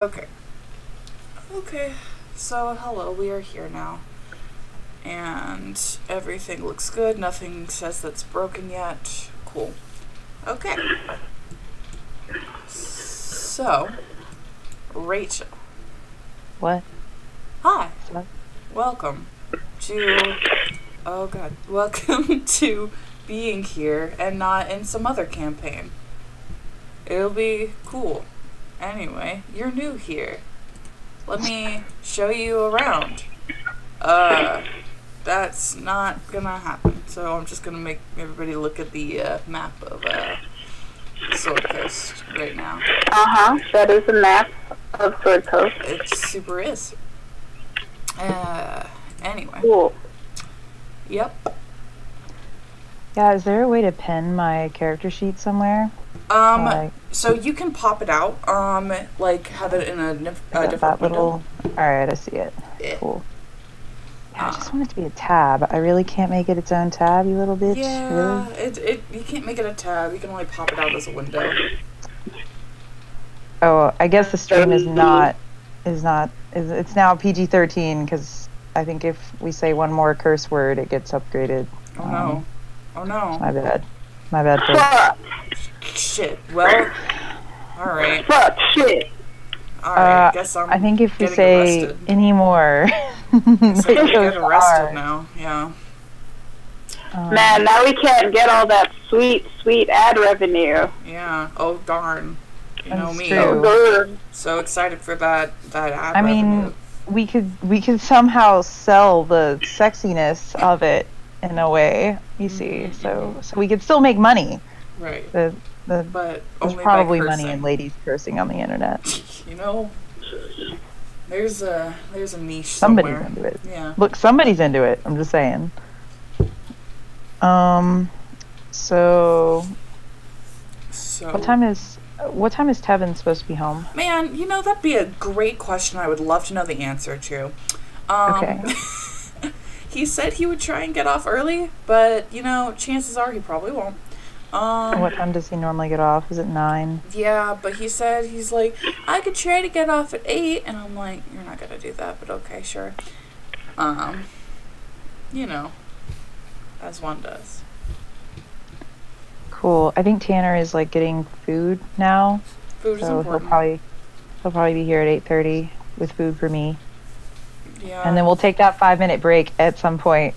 Okay. Okay. So, hello, we are here now. And everything looks good. Nothing says that's broken yet. Cool. Okay. So, Rachel. What? Hi. What? Welcome to... Oh, God. Welcome to being here and not in some other campaign. It'll be cool. Anyway, you're new here. Let me show you around. That's not gonna happen. So I'm just gonna make everybody look at the map of Sword Coast right now. That is a map of Sword Coast. It super is. Anyway. Cool. Yep. Yeah, is there a way to pin my character sheet somewhere? So you can pop it out, like have it in a different that window. little... Alright, I see it. Yeah. Cool. Yeah, I just want it to be a tab. I really can't make it its own tab, you little bitch. Yeah, Really? you can't make it a tab. You can only pop it out as a window. Oh, I guess the stream is it's now PG-13 because I think if we say one more curse word, it gets upgraded. Oh no. Oh no. My bad. My bad. Fuck. Shit. Well, alright. Fuck shit. Alright, guess I think if we getting say arrested. any more, So you it get goes arrested far. now, yeah. Man, now we can't get all that sweet, sweet ad revenue. Yeah. Oh darn. You know That's me. true. Good. So excited for that ad I mean, we could somehow sell the sexiness of it in a way. You see, so we could still make money. right. But But there's only probably by money cursing. in ladies cursing on the internet. You know, there's a niche Somebody's somewhere. into it. Yeah. Look, somebody's into it. I'm just saying. So So what time is Tevin supposed to be home? Man, you know, that'd be a great question. I would love to know the answer to. Okay. He said he would try and get off early, but you know, chances are he probably won't. What time does he normally get off? Is it 9? Yeah, but he said he's like, I could try to get off at 8, and I'm like, you're not gonna do that, but okay, sure. You know, as one does. Cool. I think Tanner is like getting food now, Food is so important. he'll probably be here at 8:30 with food for me, Yeah. and then we'll take that 5-minute break at some point.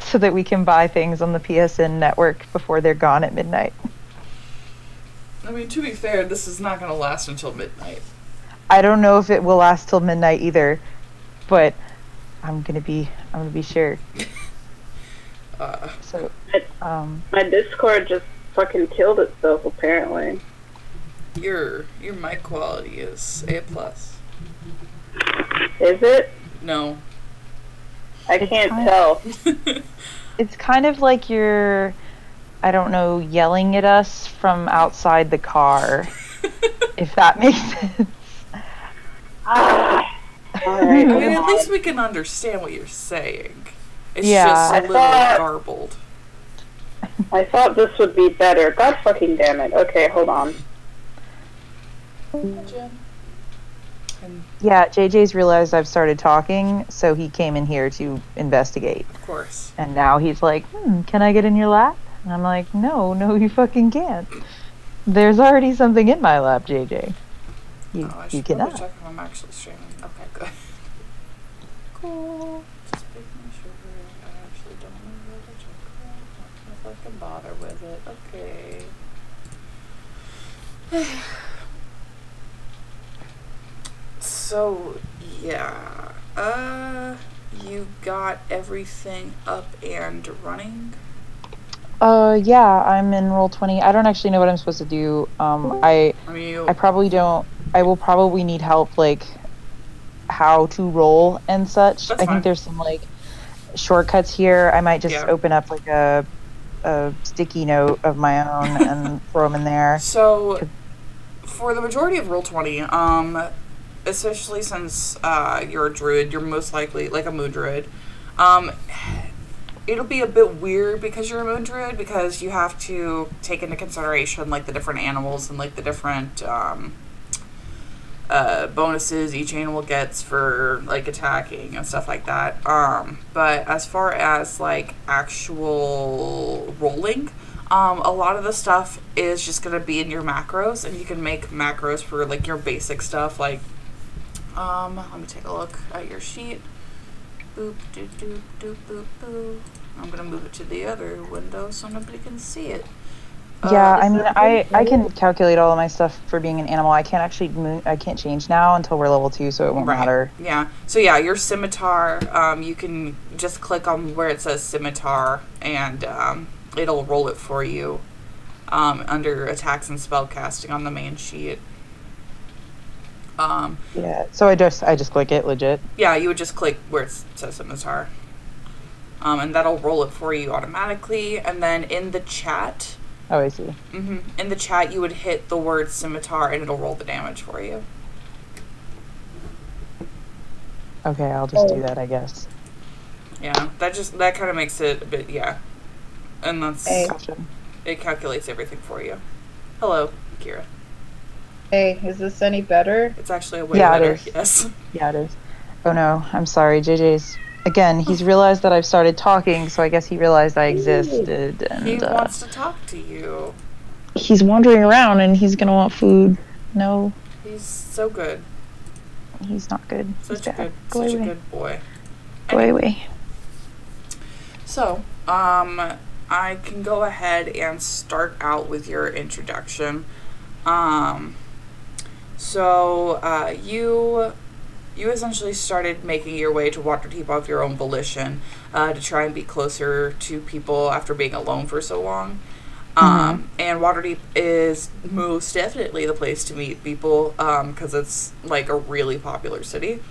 So that we can buy things on the PSN network before they're gone at midnight. I mean, to be fair, this is not gonna last until midnight. I don't know if it will last till midnight either, but I'm gonna be sure. So, My Discord just fucking killed itself, apparently. Your mic quality is A+. Is it? No. I can't tell. it's kind of like you're, I don't know, yelling at us from outside the car, if that makes sense. Alright. I mean, at least we can understand what you're saying. It's Yeah. just a I little thought- garbled. I thought this would be better. God fucking damn it. Okay, hold on. And Yeah, JJ's realized I've started talking, so he came in here to investigate. of course. And now he's like, can I get in your lap? And I'm like, no, you fucking can't. There's already something in my lap, JJ. I You should probably cannot. check if I'm actually streaming. Okay, good. Cool. Just making sure I actually don't know where to check that. Not if I can bother with it. Okay. So, yeah. You got everything up and running? Yeah, I'm in Roll20. I don't actually know what I'm supposed to do. I mean, I will probably need help, like, how to roll and such. That's I fine. think there's some, like, shortcuts here. I might just Yeah. open up, like, a sticky note of my own and throw them in there. So, for the majority of Roll20, especially since you're a druid, you're most likely like a moon druid. It'll be a bit weird because you're a moon druid, because you have to take into consideration like the different animals and like the different bonuses each animal gets for like attacking and stuff like that. But as far as like actual rolling, a lot of the stuff is just gonna be in your macros, and you can make macros for like your basic stuff. Like, let me take a look at your sheet. Boop, doop, doop, doop, boop, boop. I'm gonna move it to the other window so nobody can see it. Yeah, I mean, I can calculate all of my stuff for being an animal. I can't actually I can't change now until we're level 2, so it won't matter. Yeah. So yeah, your scimitar, you can just click on where it says scimitar, and it'll roll it for you under attacks and spellcasting on the main sheet. Yeah. So I just click it, legit. Yeah, you would just click where it says scimitar, and that'll roll it for you automatically. And then in the chat. Oh, I see. In the chat, you would hit the word scimitar, and it'll roll the damage for you. Okay, I'll just do that, I guess. Yeah, that kind of makes it a bit, yeah. And that's, it calculates everything for you. Hello, Kira. Hey, is this any better? It's actually a way better, it is. Yes. Yeah, it is. Oh no, I'm sorry, JJ's... Again, he's realized that I've started talking, so I guess he realized I existed. And, he wants to talk to you. He's wandering around, and he's gonna want food. No. He's so good. He's not good. Such a good boy. Go away. So, I can go ahead and start out with your introduction. You essentially started making your way to Waterdeep of your own volition to try and be closer to people after being alone for so long. And Waterdeep is most definitely the place to meet people because it's like a really popular city.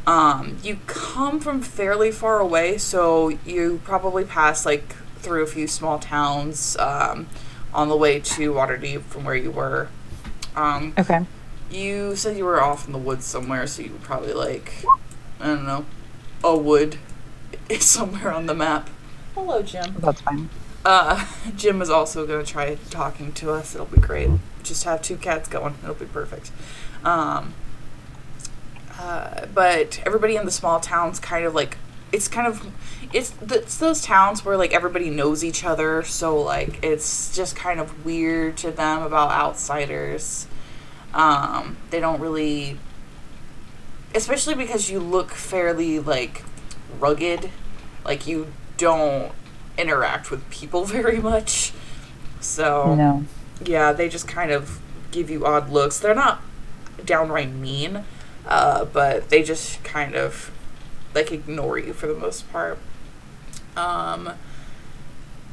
You come from fairly far away, so you probably pass like through a few small towns on the way to Waterdeep from where you were. Okay. You said you were off in the woods somewhere, so you were probably like, I don't know, a wood is somewhere on the map. Hello, Jim. That's fine. Jim is also going to try talking to us. It'll be great. Just have 2 cats going. It'll be perfect. But everybody in the small towns kind of like, it's those towns where like everybody knows each other, so like it's just kind of weird to them about outsiders. They don't really, especially because you look fairly like rugged, like you don't interact with people very much. So no. Yeah, they just kind of give you odd looks. They're not downright mean, but they just kind of like ignore you for the most part.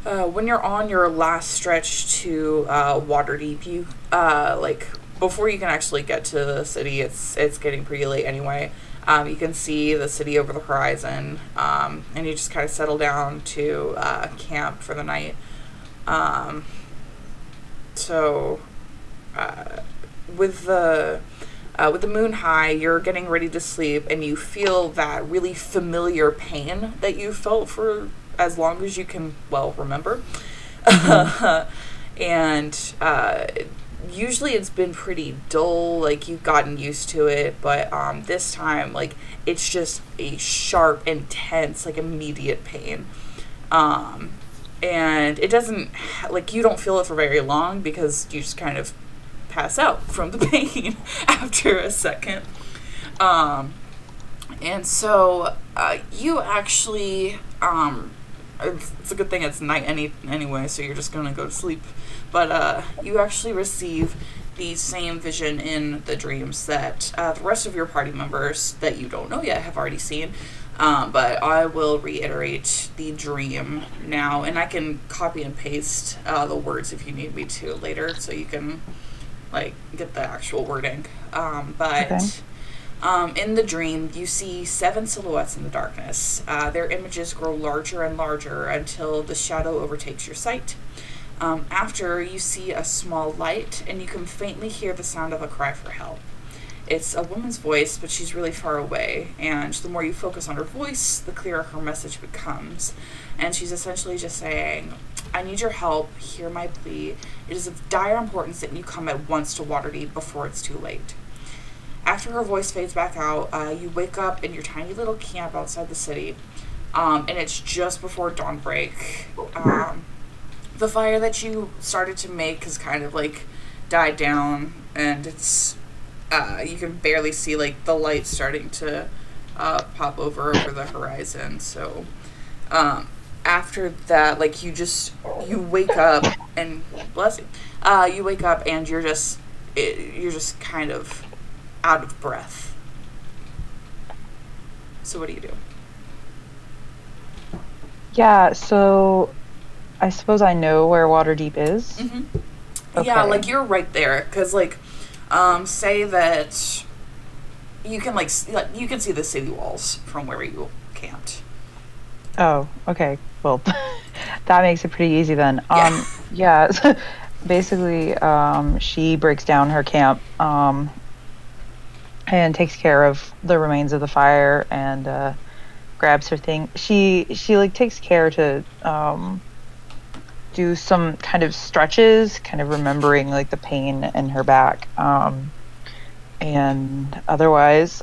When you're on your last stretch to Waterdeep, you like before you can actually get to the city, it's getting pretty late anyway. You can see the city over the horizon, and you just kind of settle down to camp for the night. With the moon high, you're getting ready to sleep, and you feel that really familiar pain that you felt for as long as you can, remember. And usually it's been pretty dull, like you've gotten used to it, but this time, like, it's just a sharp, intense, like, immediate pain. And it doesn't, like, you don't feel it for very long because you just kind of pass out from the pain after a second. And so you actually, it's a good thing it's night anyway, so you're just gonna go to sleep. But you actually receive the same vision in the dreams that the rest of your party members that you don't know yet have already seen. But I will reiterate the dream now, and I can copy and paste the words if you need me to later, so you can like get the actual wording. Okay. In the dream, you see 7 silhouettes in the darkness. Their images grow larger and larger until the shadow overtakes your sight. After, you see a small light, and you can faintly hear the sound of a cry for help. It's a woman's voice, but she's really far away, and the more you focus on her voice, the clearer her message becomes. And she's essentially just saying, I need your help, hear my plea. It is of dire importance that you come at once to Waterdeep before it's too late. after her voice fades back out, you wake up in your tiny little camp outside the city, and it's just before dawnbreak. The fire that you started to make has kind of like died down, and it's you can barely see like the light starting to pop over the horizon. So after that, like you wake up and bless you. You wake up and you're just kind of out of breath. So what do you do? Yeah, so I suppose I know where Waterdeep is. Mm-hmm. Okay. Yeah, like you're right there, because like, say that you can you can see the city walls from where you camped. Oh, okay. Well, that makes it pretty easy then. Yeah. So basically, she breaks down her camp, and takes care of the remains of the fire and grabs her thing. She like takes care to do some kind of stretches, kind of remembering like the pain in her back, and otherwise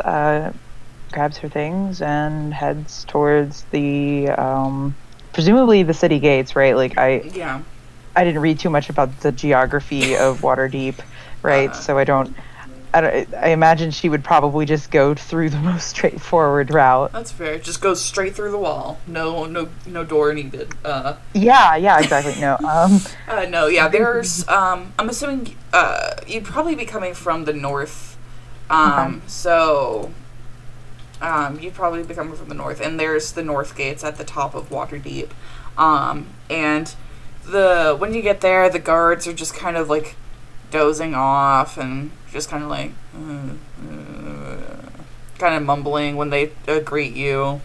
grabs her things and heads towards the presumably the city gates, right? Like I didn't read too much about the geography of Waterdeep, right? So I imagine she would probably just go through the most straightforward route. That's fair. Just go straight through the wall. No door needed. Yeah, exactly. No. No, yeah. There's. I'm assuming. You'd probably be coming from the north. Okay. So. You'd probably be coming from the north, and there's the north gates at the top of Waterdeep. And when you get there, the guards are just kind of like dozing off and just kind of like kind of mumbling when they greet you,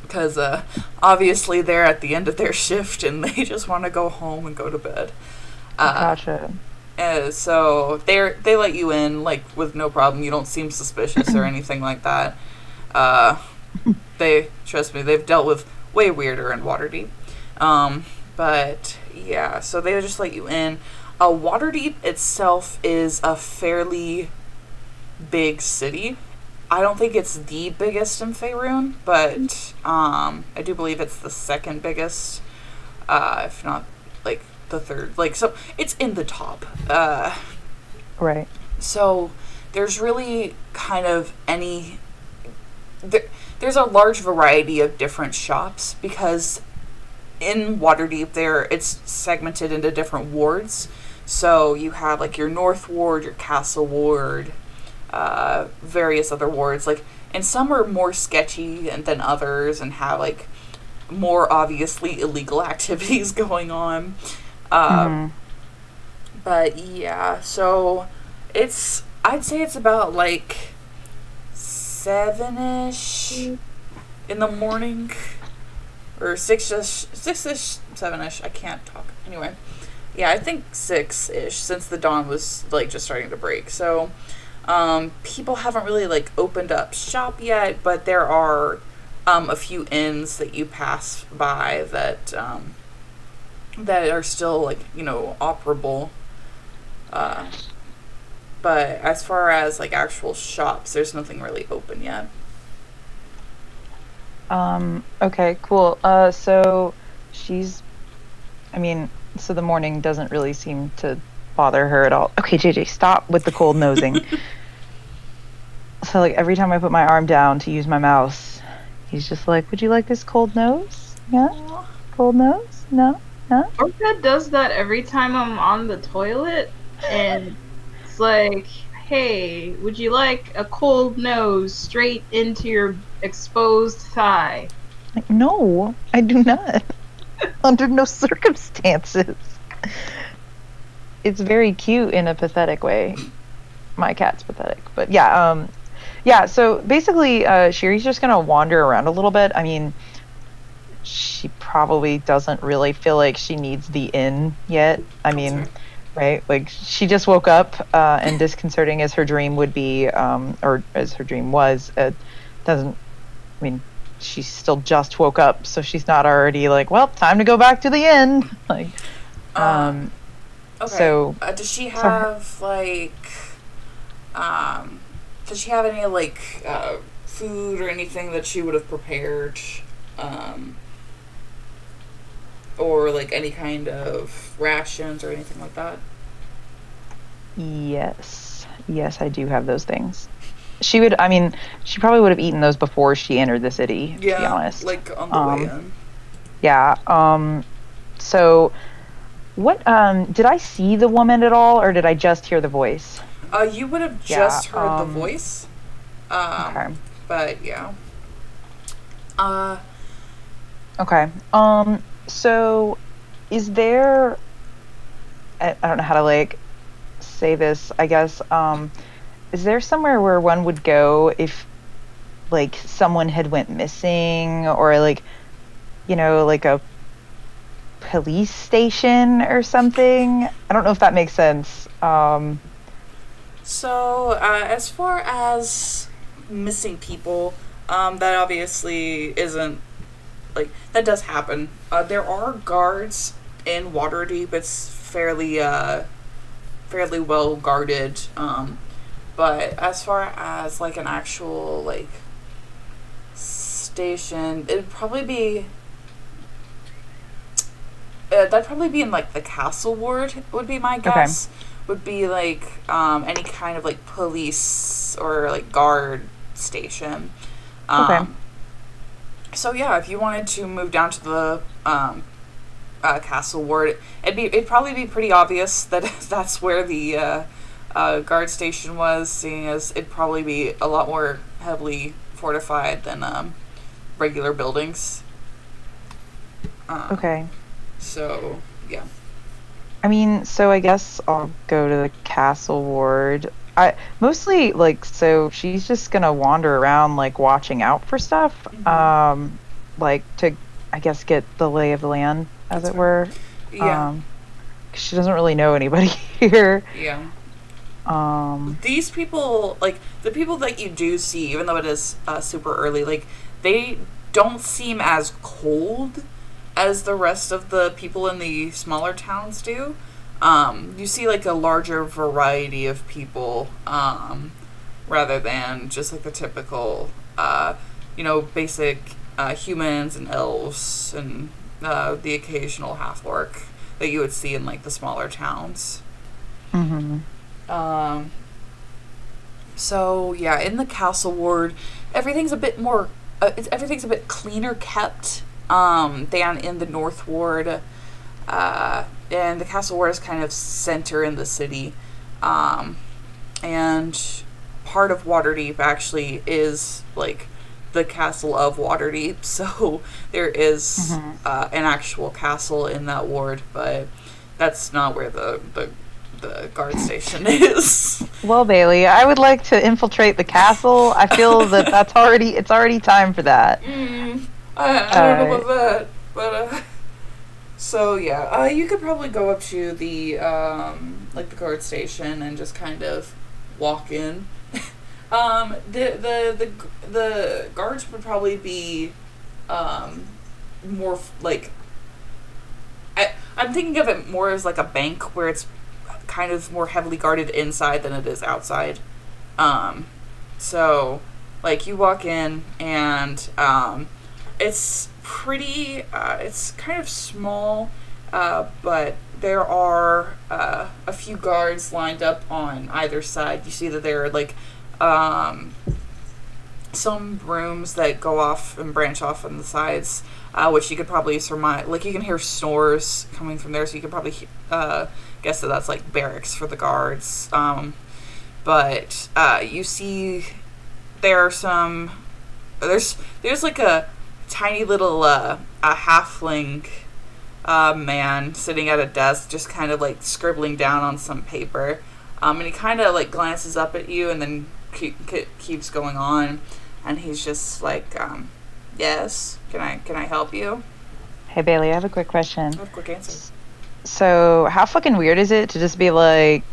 because obviously they're at the end of their shift and they just want to go home and go to bed. Gotcha. So they let you in like with no problem. You don't seem suspicious or anything like that. Trust me, they've dealt with way weirder in Waterdeep. But yeah, so they just let you in. Waterdeep itself is a fairly big city. I don't think it's the biggest in Faerun, but I do believe it's the second biggest, if not like the third. Like, so it's in the top. Right. So there's really kind of there's a large variety of different shops, because in Waterdeep it's segmented into different wards. So you have like your North Ward, your Castle Ward, various other wards. Like, and some are more sketchy than others and have like more obviously illegal activities going on. But yeah, so I'd say it's about like 7-ish in the morning, or 6-ish, 7-ish. I can't talk. Anyway. Yeah, I think 6-ish, since the dawn was like just starting to break. So, people haven't really like opened up shop yet, but there are a few inns that you pass by that are still like, operable. But as far as like actual shops, there's nothing really open yet. Okay, cool. So the morning doesn't really seem to bother her at all. Okay, JJ, stop with the cold nosing. So like every time I put my arm down to use my mouse, he's just like, "Would you like this cold nose? Yeah? Cold nose? No? No?" Orca does that every time I'm on the toilet, and it's like, "Hey, would you like a cold nose straight into your exposed thigh?" Like, no, I do not. Under no circumstances. It's very cute in a pathetic way. My cat's pathetic, but yeah. So basically, Shiri's just gonna wander around a little bit. I mean, she probably doesn't really feel like she needs the inn yet. I mean, right? Like, she just woke up, and disconcerting as her dream would be, or as her dream was, she still just woke up, so she's not already like, well, time to go back to the inn. Like, okay. So does she have Does she have any, like, food or anything that she would have prepared? Or, like, any kind of rations or anything like that? Yes. Yes, I do have those things. She probably would have eaten those before she entered the city, to be honest. Like, on the way in. Yeah. So, what, did I see the woman at all, or did I just hear the voice? You would have just heard the voice. Okay. But, yeah. Okay. So, is there... I don't know how to, like, say this, I guess. Is there somewhere where one would go if, like, someone had went missing, or, like, you know, like a police station or something? I don't know if that makes sense. So, as far as missing people, that obviously isn't, like, that does happen. There are guards in Waterdeep. It's fairly well guarded. But as far as, like, an actual, like, station, it'd probably be... that'd probably be in, like, the Castle Ward, would be my guess. Okay. Would be, like, any kind of, like, police or, like, guard station. Okay. So, yeah, if you wanted to move down to the Castle Ward, it'd probably be pretty obvious that that's where the guard station was, seeing as it'd probably be a lot more heavily fortified than regular buildings. Okay. So, yeah. I mean, so I guess I'll go to the Castle Ward. I mostly, like, so she's just gonna wander around, like, watching out for stuff, Mm-hmm. like, to, I guess, get the lay of the land, as it were. Yeah. 'Cause she doesn't really know anybody here. Yeah. These people, like, the people that you do see, even though it is super early, like, they don't seem as cold as the rest of the people in the smaller towns do. You see, like, a larger variety of people, rather than just, like, the typical, basic humans and elves and the occasional half-orc that you would see in, like, the smaller towns. Mm-hmm. So, yeah, in the Castle Ward, everything's a bit more, everything's a bit cleaner kept, than in the North Ward, and the Castle Ward is kind of center in the city, and part of Waterdeep actually is, like, the Castle of Waterdeep, so there is, an actual castle in that ward, but that's not where the guard station is. Well, Bailey, I would like to infiltrate the castle. I feel that it's already time for that. I don't know about that, but, so, yeah, you could probably go up to the, the guard station and just kind of walk in. The guards would probably be, more, like, I'm thinking of it more as, like, a bank where it's kind of more heavily guarded inside than it is outside. So, like, you walk in and, it's pretty, it's kind of small, but there are, a few guards lined up on either side. You see that there are, like, some rooms that go off and branch off on the sides, which you could probably surmise, like, you can hear snores coming from there, so you could probably, guess that that's, like, barracks for the guards. But, you see there are some, there's, like, a tiny little, a halfling, man sitting at a desk, just kind of, like, scribbling down on some paper. And he kind of, like, glances up at you and then keeps going on. And he's just like, yes, can I help you? Hey, Bailey, I have a quick question. I have a quick answer. So, how fucking weird is it to just be like,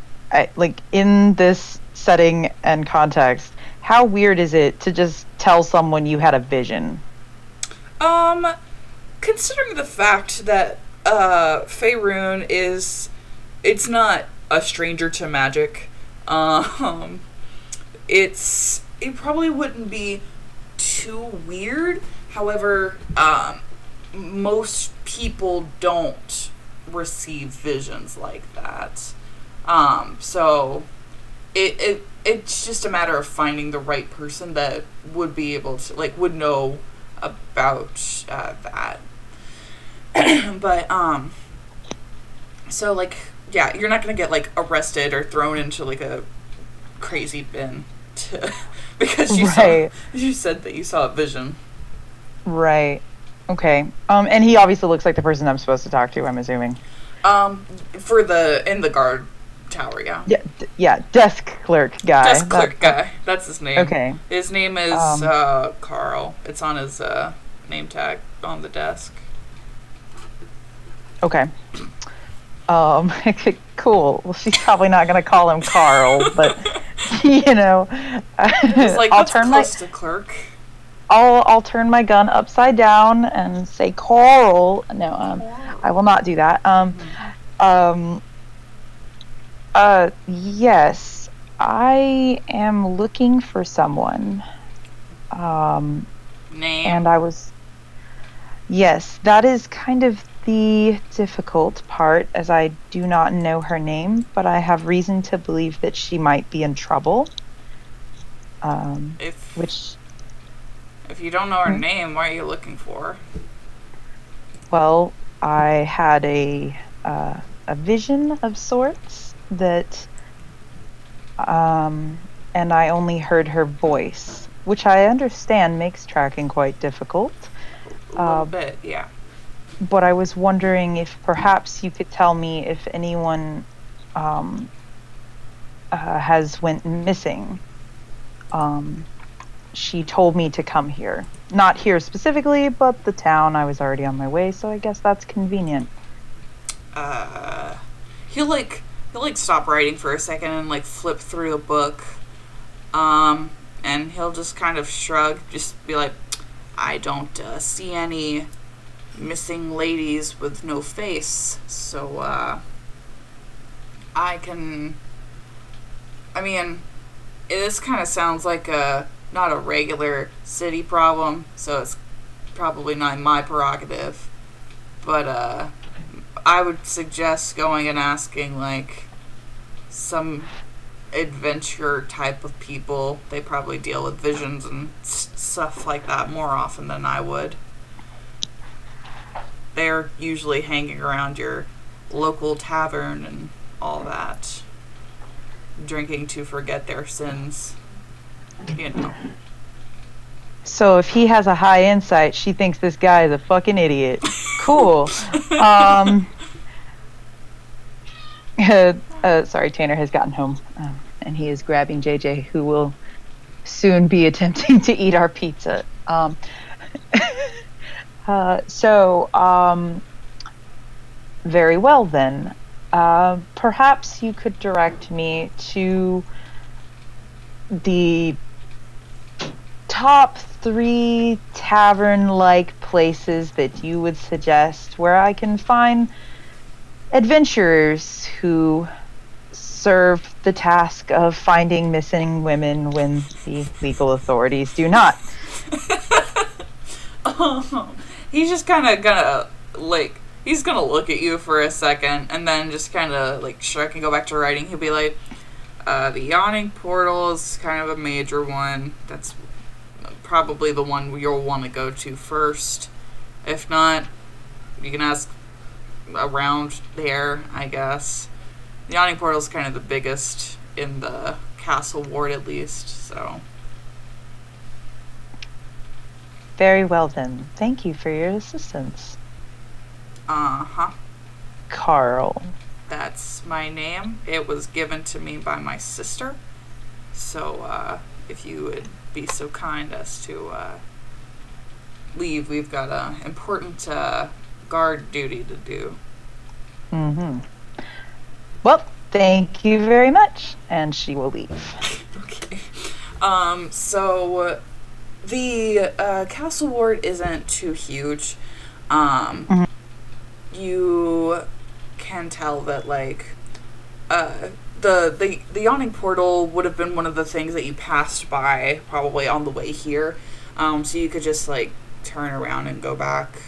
in this setting and context, how weird is it to just tell someone you had a vision? Considering the fact that, Faerun it's not a stranger to magic, it probably wouldn't be too weird. However, most people don't receive visions like that. So it's just a matter of finding the right person that would be able to, like, would know about that. But so, like, yeah, you're not gonna get, like, arrested or thrown into, like, a crazy bin because you said that you saw a vision. Right. Okay. And he obviously looks like the person I'm supposed to talk to, I'm assuming. In the guard tower, yeah. Yeah, desk clerk guy. Desk clerk guy. That's his name. Okay. His name is Carl. It's on his name tag on the desk. Okay. Cool. Well, she's probably not going to call him Carl, but you know, It's like, I'll that's turn close to clerk. I'll turn my gun upside down and say Carl. No, I will not do that. Yes, I am looking for someone. Name. And yes, that is kind of the difficult part, as I do not know her name, but I have reason to believe that she might be in trouble. If you don't know her name, what are you looking for? Well, I had a vision of sorts that, and I only heard her voice, which I understand makes tracking quite difficult. A little bit, yeah. But I was wondering if perhaps you could tell me if anyone has went missing. She told me to come here. Not here specifically, but the town. I was already on my way, so I guess that's convenient. He'll stop writing for a second and, like, flip through a book. And he'll just kind of shrug, just be like, I don't see any missing ladies with no face, so this kind of sounds like not a regular city problem, so it's probably not my prerogative, but I would suggest going and asking, like, some adventure type of people. They probably deal with visions and stuff like that more often than I would. They're usually hanging around your local tavern and all that, drinking to forget their sins, you know. So if he has a high insight, she thinks this guy is a fucking idiot. Cool. Sorry, Tanner has gotten home, and he is grabbing JJ, who will soon be attempting to eat our pizza. Very well then. Perhaps you could direct me to the top 3 tavern-like places that you would suggest where I can find adventurers who serve the task of finding missing women when the legal authorities do not. He's just kind of gonna, like, he's gonna look at you for a second and then just kind of, like, shrug and go back to writing. He'll be like, the Yawning Portal is kind of a major one. That's probably the one you'll want to go to first. If not, you can ask around there, I guess. The Yawning Portal is kind of the biggest in the castle ward, at least, so. Very well then. Thank you for your assistance. Uh-huh. Carl. That's my name. It was given to me by my sister. So, if you would be so kind as to leave, we've got an important guard duty to do. Mm-hmm. Well, thank you very much. And she will leave. Okay. So the castle ward isn't too huge. You can tell that, like, the yawning portal would have been one of the things that you passed by probably on the way here, so you could just like turn around and go back.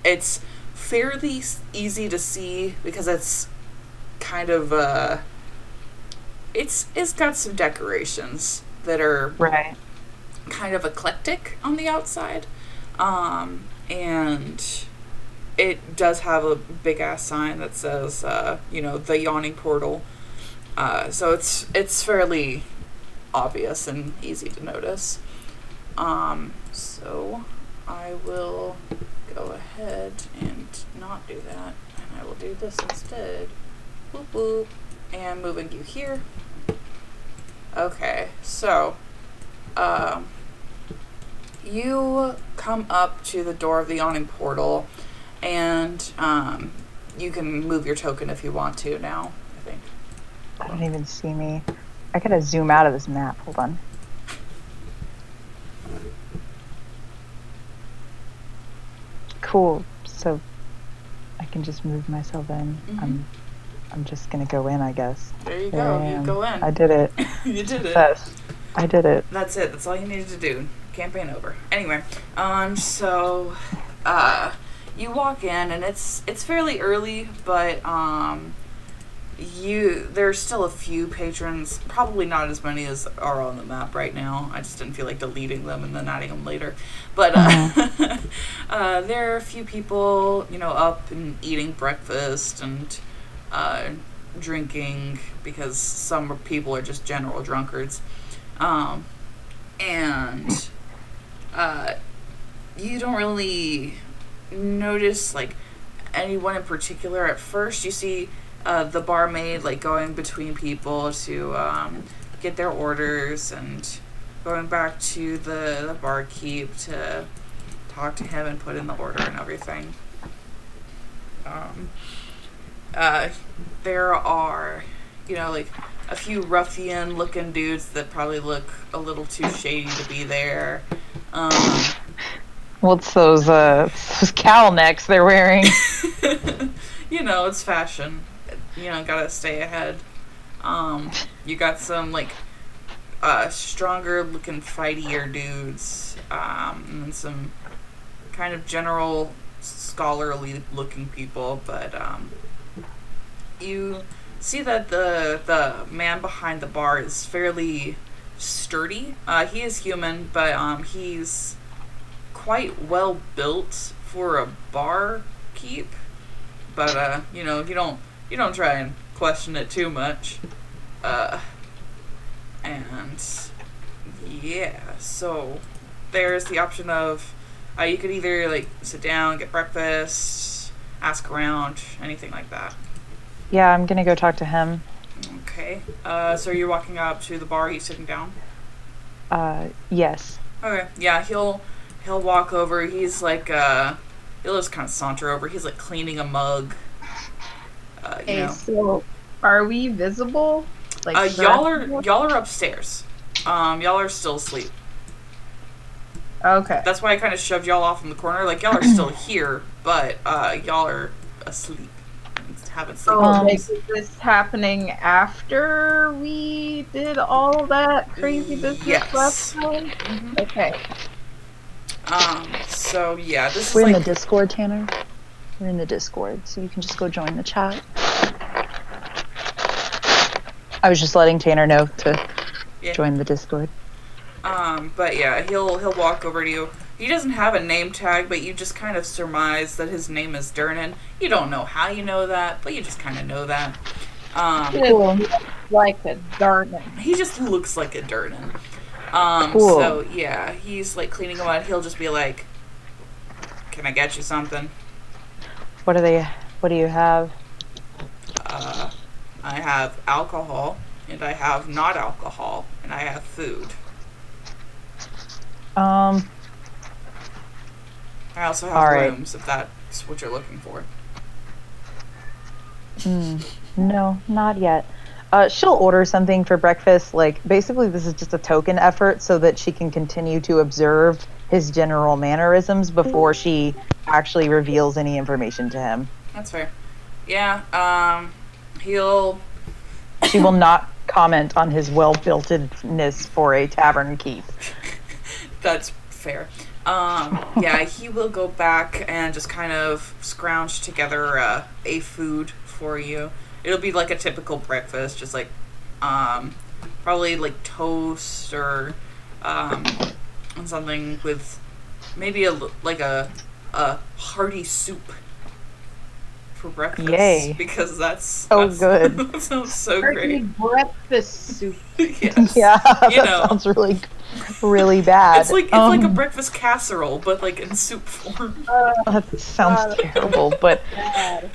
It's fairly easy to see because it's kind of it's got some decorations that are Right. kind of eclectic on the outside, and it does have a big ass sign that says the yawning portal, so it's fairly obvious and easy to notice. So I will go ahead and not do that, and I will do this instead. Boop boop, and moving you here. Okay, so you come up to the door of the yawning portal, and you can move your token if you want to now, I think. I don't even see me. I gotta zoom out of this map. Hold on. Cool. So I can just move myself in. Mhm. I'm just gonna go in, I guess. There you There go. I You am. go in. I did it. You did it. Success. I did it. That's it. That's all you needed to do. Campaign over. Anyway, so you walk in, and it's fairly early, but there's still a few patrons, probably not as many as are on the map right now. I just didn't feel like deleting them and then adding them later. But there are a few people, up and eating breakfast and drinking, because some people are just general drunkards. And you don't really notice like anyone in particular at first. You see the barmaid like going between people to get their orders, and going back to the barkeep to talk to him and put in the order and everything. There are, like a few ruffian looking dudes that probably look a little too shady to be there. What's those cowl necks they're wearing? It's fashion. Gotta stay ahead. You got some like stronger looking, fightier dudes, and some kind of general scholarly looking people, but you see that the man behind the bar is fairly sturdy. He is human, but he's quite well built for a barkeep. But you don't try and question it too much. And yeah, so there's the option of you could either like sit down, get breakfast, ask around, anything like that. Yeah, I'm gonna go talk to him. Okay. So you're walking up to the bar. He's sitting down. Yes. Okay. Yeah, he'll walk over. He's like he'll just kind of saunter over. He's like cleaning a mug. Okay, so are we visible? Like y'all are upstairs. Y'all are still asleep. Okay. That's why I kind of shoved y'all off in the corner. Like y'all are still here, but y'all are asleep. Haven't slept. Is this happening after we did all that crazy business Yes. last time? Mm-hmm. Okay. So yeah, this is We're in like the Discord, Tanner. We're in the Discord, so you can just go join the chat. I was just letting Tanner know to join the Discord. But yeah, he'll walk over to you. He doesn't have a name tag, but you just kind of surmise that his name is Durnan. You don't know how you know that, but you just kind of know that. Cool. Like a Darnan. He just looks like a Durnan. Cool. So yeah, he's like cleaning them out. He'll just be like, "Can I get you something?" What do you have? I have alcohol, and I have not alcohol, and I have food. I also have rooms, if that's what you're looking for. No, not yet. She'll order something for breakfast. Like, basically, this is just a token effort so that she can continue to observe his general mannerisms before she actually reveals any information to him. That's fair. Yeah, he'll She will not comment on his well-builtedness for a tavern keep. That's fair. Yeah, he will go back and just kind of scrounge together a food for you. It'll be like a typical breakfast, just like probably like toast or something with maybe a hearty soup for breakfast. Yay. Because that's So good. That sounds so Turkey great. breakfast soup. Yes. Yeah, You that know. sounds really bad. It's like a breakfast casserole, but like in soup form. That sounds terrible, but Bad.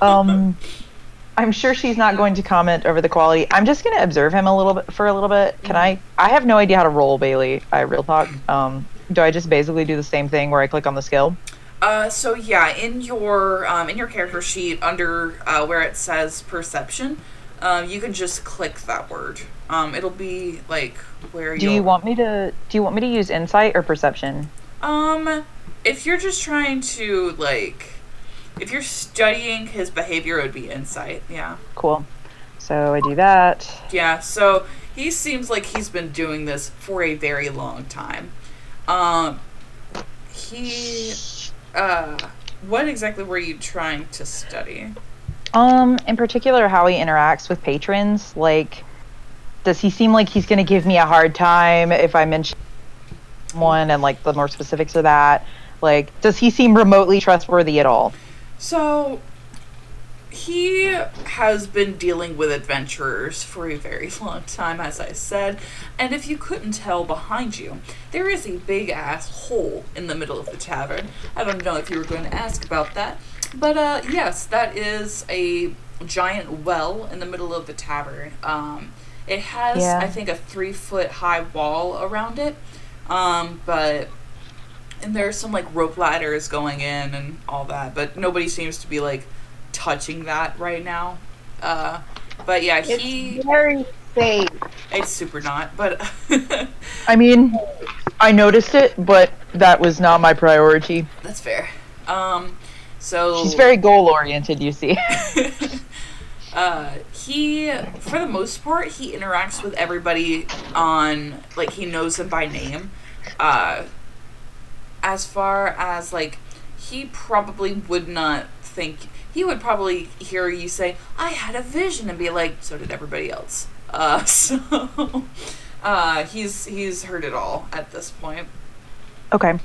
I'm sure she's not going to comment over the quality. I'm just going to observe him for a little bit. Can I have no idea how to roll, Bailey. Real talk. Do I just basically do the same thing where I click on the skill? So yeah, in your character sheet under where it says perception, you can just click that word. It'll be like where Do you want me to use insight or perception? if you're just trying to if you're studying his behavior, it would be insight. Yeah. Cool. So I do that. Yeah. So he seems like he's been doing this for a very long time. What exactly were you trying to study? In particular, how he interacts with patrons. Like, does he seem like he's going to give me a hard time if I mention one, and like the more specifics of that? Like, does he seem remotely trustworthy at all? So, he has been dealing with adventurers for a very long time, as I said, and if you couldn't tell behind you, there is a big-ass hole in the middle of the tavern. I don't know if you were going to ask about that, but yes, that is a giant well in the middle of the tavern. It has, I think, a 3-foot-high wall around it, and there's some, like, rope ladders going in and all that, but nobody seems to be, like, touching that right now. But yeah, It's very safe. it's super not, but I mean, I noticed it, but that was not my priority. that's fair. So She's very goal-oriented, you see. he, for the most part, he interacts with everybody on, like, he knows them by name. As far as, like, he probably would not think, he would probably hear you say, I had a vision, and be like, so did everybody else. So, he's heard it all at this point. Okay.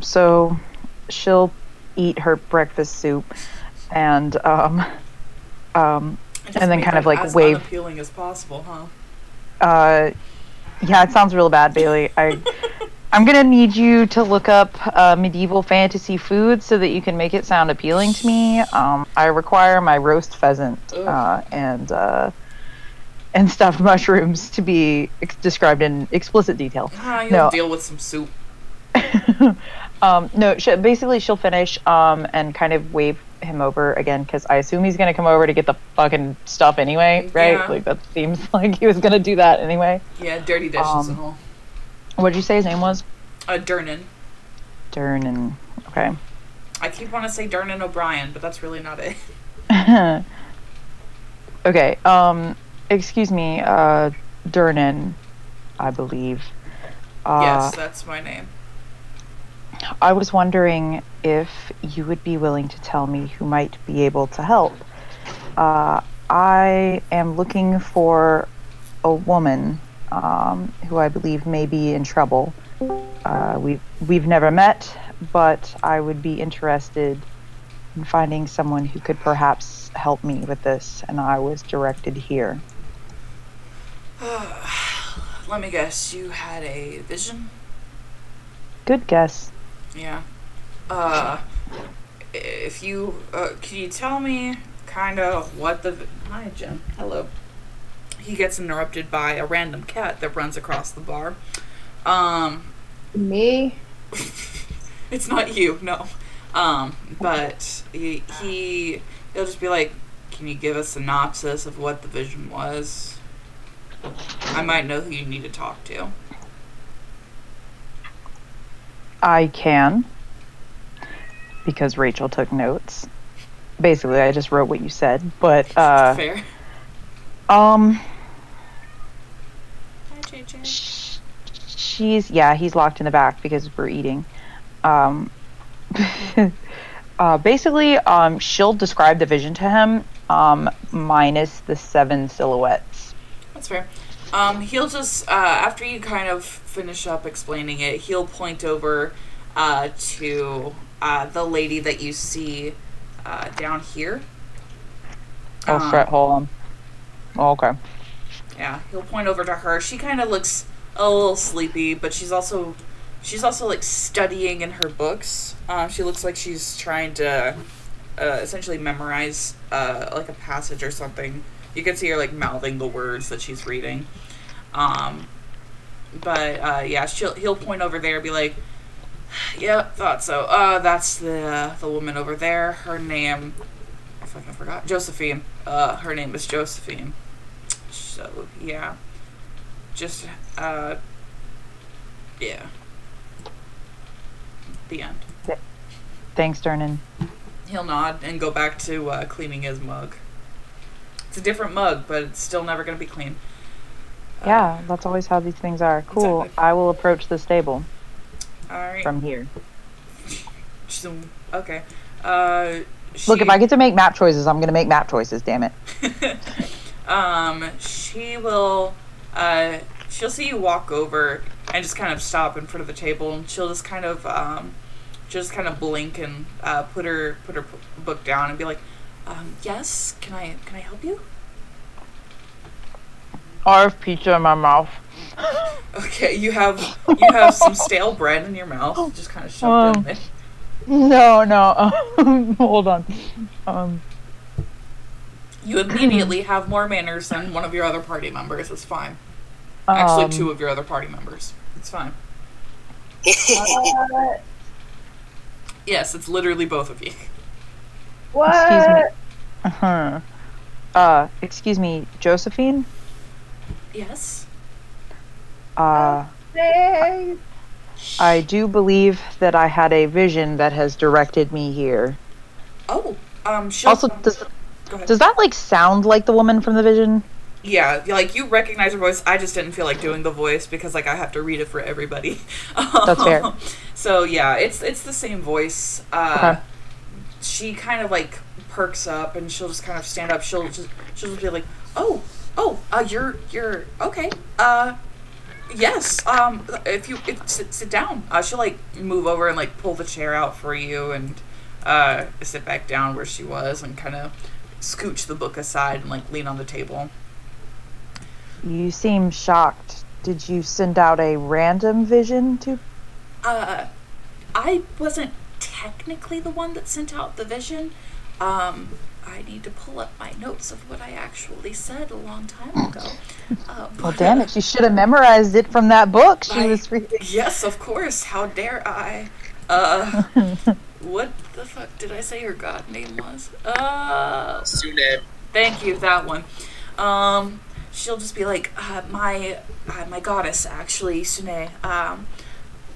So she'll eat her breakfast soup and then make kind of it like as wave. unappealing as possible, huh? Yeah, it sounds real bad, Bailey. I'm gonna need you to look up medieval fantasy foods so that you can make it sound appealing to me. I require my roast pheasant and stuffed mushrooms to be described in explicit detail. You'll deal with some soup. No, basically she'll finish and kind of wave him over again, because I assume he's gonna come over to get the fucking stuff anyway, right? Yeah. Like, that seems like he was gonna do that anyway. Yeah, dirty dishes and all. What'd you say his name was? Durnan. Durnan. Okay. I keep wanting to say Durnan O'Brien, but that's really not it. Okay. Excuse me, Durnan, I believe. Yes, that's my name. I was wondering if you would be willing to tell me who might be able to help. I am looking for a woman who I believe may be in trouble. We've never met, but I would be interested in finding someone who could perhaps help me with this, and I was directed here. Let me guess, you had a vision? Good guess. Yeah. If you, can you tell me kind of what the... Hi, Jim. Hello. He gets interrupted by a random cat that runs across the bar. Me? It's not you, no. But he'll just be like, can you give a synopsis of what the vision was? I might know who you need to talk to. I can, because Rachel took notes. Basically, I just wrote what you said, but Fair. Um, Hi, JJ. he's locked in the back because we're eating. Um, basically, she'll describe the vision to him, minus the 7 silhouettes. That's fair. He'll just, after you kind of finish up explaining it, he'll point over to the lady that you see down here. Hold on. Oh, okay. Yeah, he'll point over to her. She kind of looks a little sleepy, but she's also like studying in her books. She looks like she's trying to essentially memorize like a passage or something. You can see her like mouthing the words that she's reading. But yeah, he'll point over there and be like, "Yep, thought so. That's the woman over there. Her name, I fucking forgot. Josephine. Her name is Josephine. So yeah, just yeah." The end. Thanks, Dernan. He'll nod and go back to cleaning his mug. It's a different mug, but it's still never going to be clean. Yeah, that's always how these things are. Cool. Exactly. I will approach the stable Alright. from here. Okay. Look, if I get to make map choices, I'm going to make map choices, damn it. She will, she'll see you walk over and just kind of stop in front of the table, and she'll just kind of blink and, put her book down and be like, yes, can I help you? I have pizza in my mouth. Okay, you have some stale bread in your mouth, just kind of shoved in there. No, hold on. You immediately have more manners than one of your other party members. It's fine. Actually, 2 of your other party members. It's fine. Yes, it's literally both of you. What? Excuse me, Josephine? Yes. Hey. I do believe that I had a vision that has directed me here. Oh, Also, Go ahead. does that, like, sound like the woman from the vision? Yeah, like, you recognize her voice. I just didn't feel like doing the voice because, like, I have to read it for everybody. That's fair. So, yeah, it's the same voice. Okay. She kind of, like, perks up, and she'll just kind of stand up. She'll just be like, you're okay. Yes, if sit down. She'll, like, move over and, like, pull the chair out for you and, sit back down where she was and kind of scooch the book aside and, like, lean on the table. You seem shocked. Did you send out a random vision to... I wasn't technically the one that sent out the vision. I need to pull up my notes of what I actually said a long time ago. Well, damn it, she should have memorized it from that book she was reading. Yes, of course. How dare I? What the fuck did I say her god name was? Sune. Thank you, that one. She'll just be like, my goddess, actually, Sune,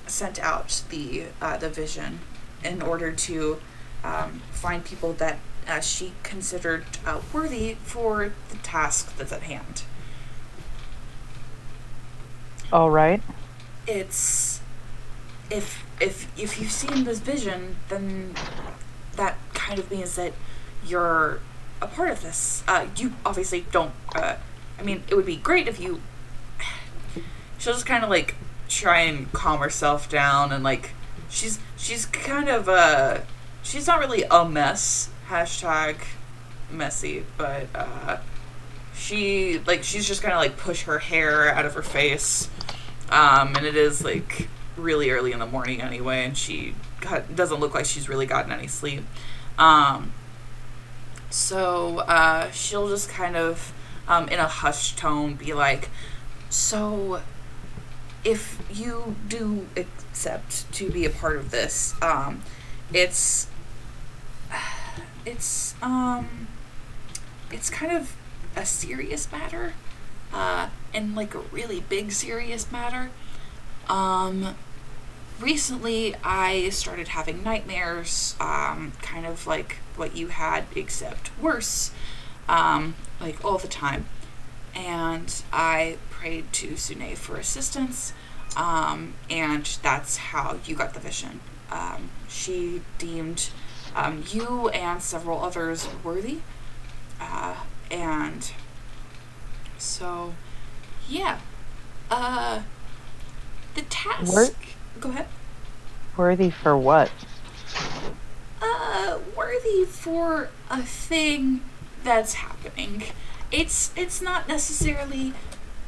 sent out the vision in order to find people that she considered worthy for the task that's at hand. All right. It's if you've seen this vision, then that kind of means that you're a part of this. You obviously don't. I mean, it would be great if you. She'll just kind of like try and calm herself down, and like she's kind of she's not really a mess. Hashtag messy, but she's just gonna like push her hair out of her face, and it is like really early in the morning anyway, and she doesn't look like she's really gotten any sleep. So she'll just kind of in a hushed tone be like, so if you do accept to be a part of this, it's kind of a serious matter, and like a really big serious matter. Recently I started having nightmares, kind of like what you had, except worse, like all the time. and I prayed to Sune for assistance, and that's how you got the vision. She deemed you and several others worthy, and so, yeah. The task... Go ahead. Worthy for what? Worthy for a thing that's happening. It's not necessarily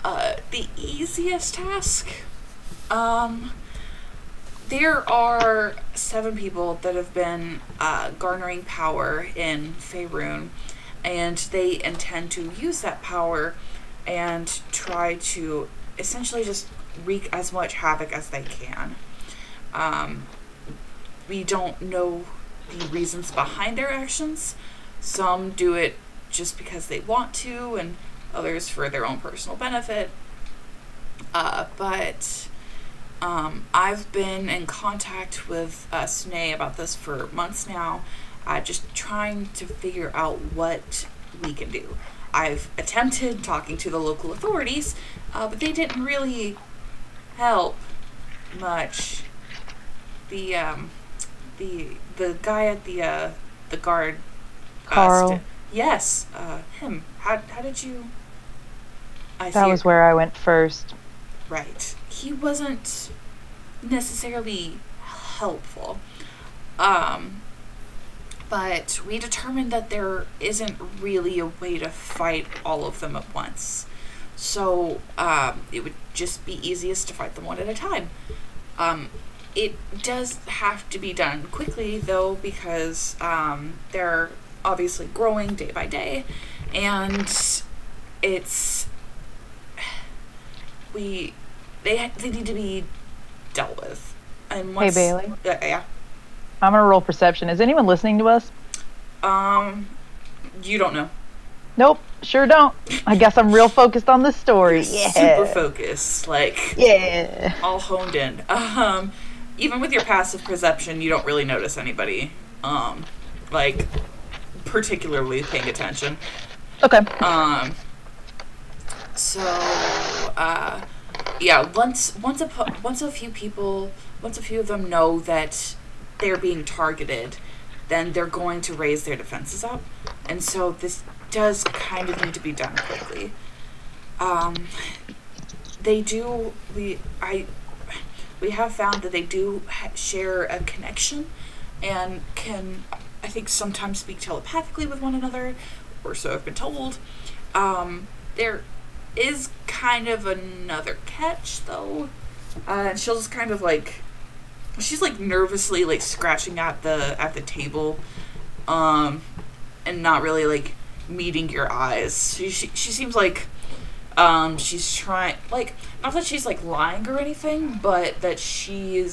the easiest task. There are 7 people that have been garnering power in Faerun, and they intend to use that power and try to essentially just wreak as much havoc as they can. We don't know the reasons behind their actions. Some do it just because they want to, and others for their own personal benefit. But I've been in contact with Sune about this for months now, just trying to figure out what we can do. I've attempted talking to the local authorities, but they didn't really help much. The guy at the guard. Carl. Yes, him. How did you? That was where I went first. Right. He wasn't necessarily helpful. But we determined that there isn't really a way to fight all of them at once. So, it would just be easiest to fight them one at a time. It does have to be done quickly, though, because they're obviously growing day by day, and it's... They need to be dealt with. And once, Hey, Bailey. Yeah. I'm gonna roll perception. Is anyone listening to us? You don't know. Nope, sure don't. I guess I'm real focused on the story. Yeah. Super focused, like... Yeah. All honed in. Even with your passive perception, you don't really notice anybody, like, particularly paying attention. Okay. So, yeah, once a few of them know that they're being targeted, then they're going to raise their defenses up, and so this does kind of need to be done quickly. We have found that they do share a connection and can, I think, sometimes speak telepathically with one another, or so I've been told. There is kind of another catch, though. And she'll just kind of she's nervously scratching at the table, and not really meeting your eyes. She seems like she's trying, not that she's lying or anything, but that she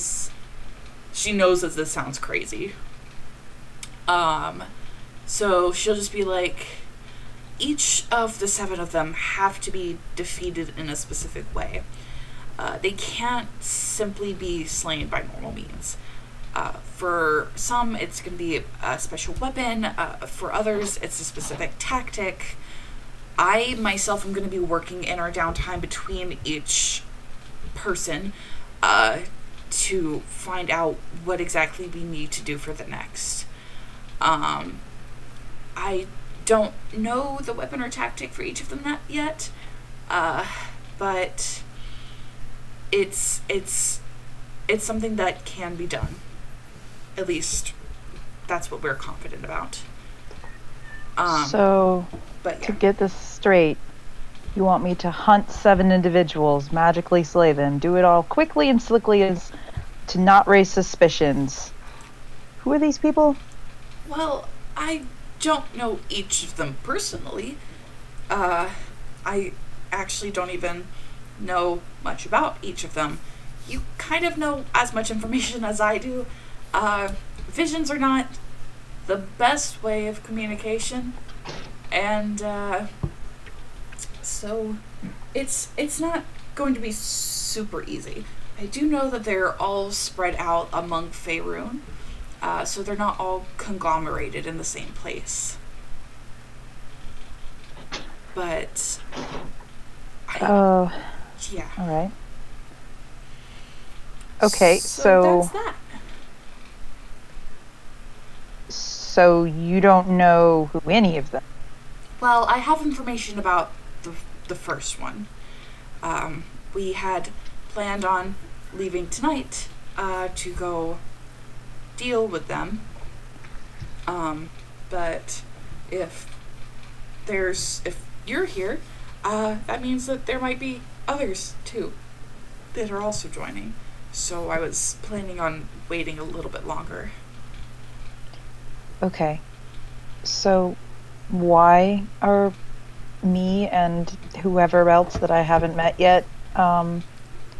knows that this sounds crazy. So she'll just be each of the 7 of them have to be defeated in a specific way. They can't simply be slain by normal means. For some, it's going to be a special weapon. For others, it's a specific tactic. I myself am going to be working in our downtime between each person to find out what exactly we need to do for the next. I don't know the weapon or tactic for each of them yet, but it's something that can be done. At least that's what we're confident about. But yeah. To get this straight, you want me to hunt 7 individuals, magically slay them, do it all quickly and slickly as to not raise suspicions. Who are these people? Well, I don't know each of them personally. I actually don't even know much about each of them. You kind of know as much information as I do. Visions are not the best way of communication, and so it's not going to be super easy. I do know that they're all spread out among Faerun, so they're not all conglomerated in the same place. But Oh, Yeah. all right. Okay, so that's that. so you don't know who any of them. Well, I have information about the first one. We had planned on leaving tonight to go deal with them. But if you're here, that means that there might be others too that are also joining. So I was planning on waiting a little bit longer. Okay. So why are me and whoever else that I haven't met yet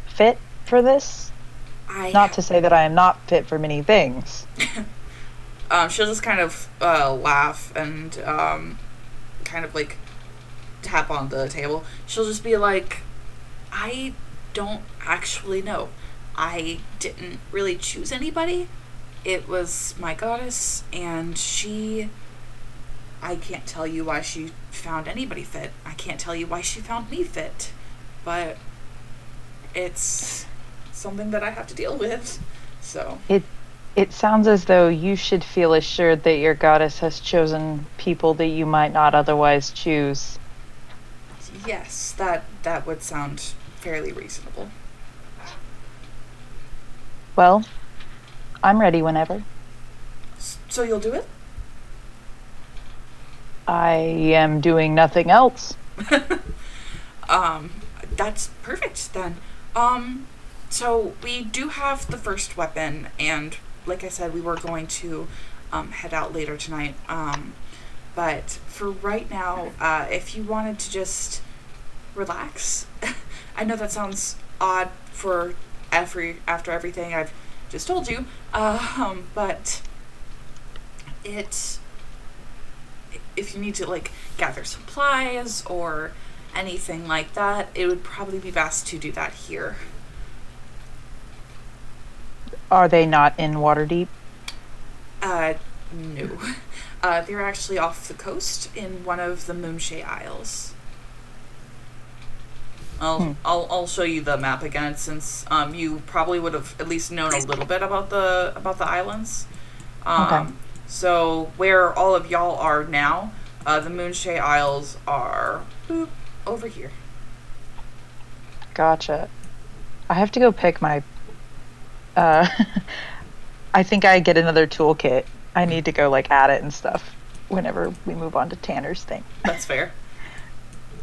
fit for this? Not to say that I am not fit for many things. She'll just kind of laugh and kind of like tap on the table. She'll just be like, I don't actually know. I didn't really choose anybody. It was my goddess, and I can't tell you why she found anybody fit. I can't tell you why she found me fit. But it's something that I have to deal with. So It sounds as though you should feel assured that your goddess has chosen people that you might not otherwise choose. yes, that would sound fairly reasonable. Well, I'm ready whenever. So you'll do it? I am doing nothing else. That's perfect then. So we do have the first weapon, and like I said, we were going to head out later tonight. But for right now, if you wanted to just relax, I know that sounds odd for after everything I've just told you, but if you need to like gather supplies or anything like that, it would probably be best to do that here. Are they not in Waterdeep? No. They're actually off the coast in one of the Moonshae Isles. I'll show you the map again, since you probably would have at least known a little bit about the islands. Okay. So where all of y'all are now, the Moonshae Isles are over here. Gotcha. I have to go pick my... I think I get another toolkit. I need to go, like, add it and stuff whenever we move on to Tanner's thing. That's fair.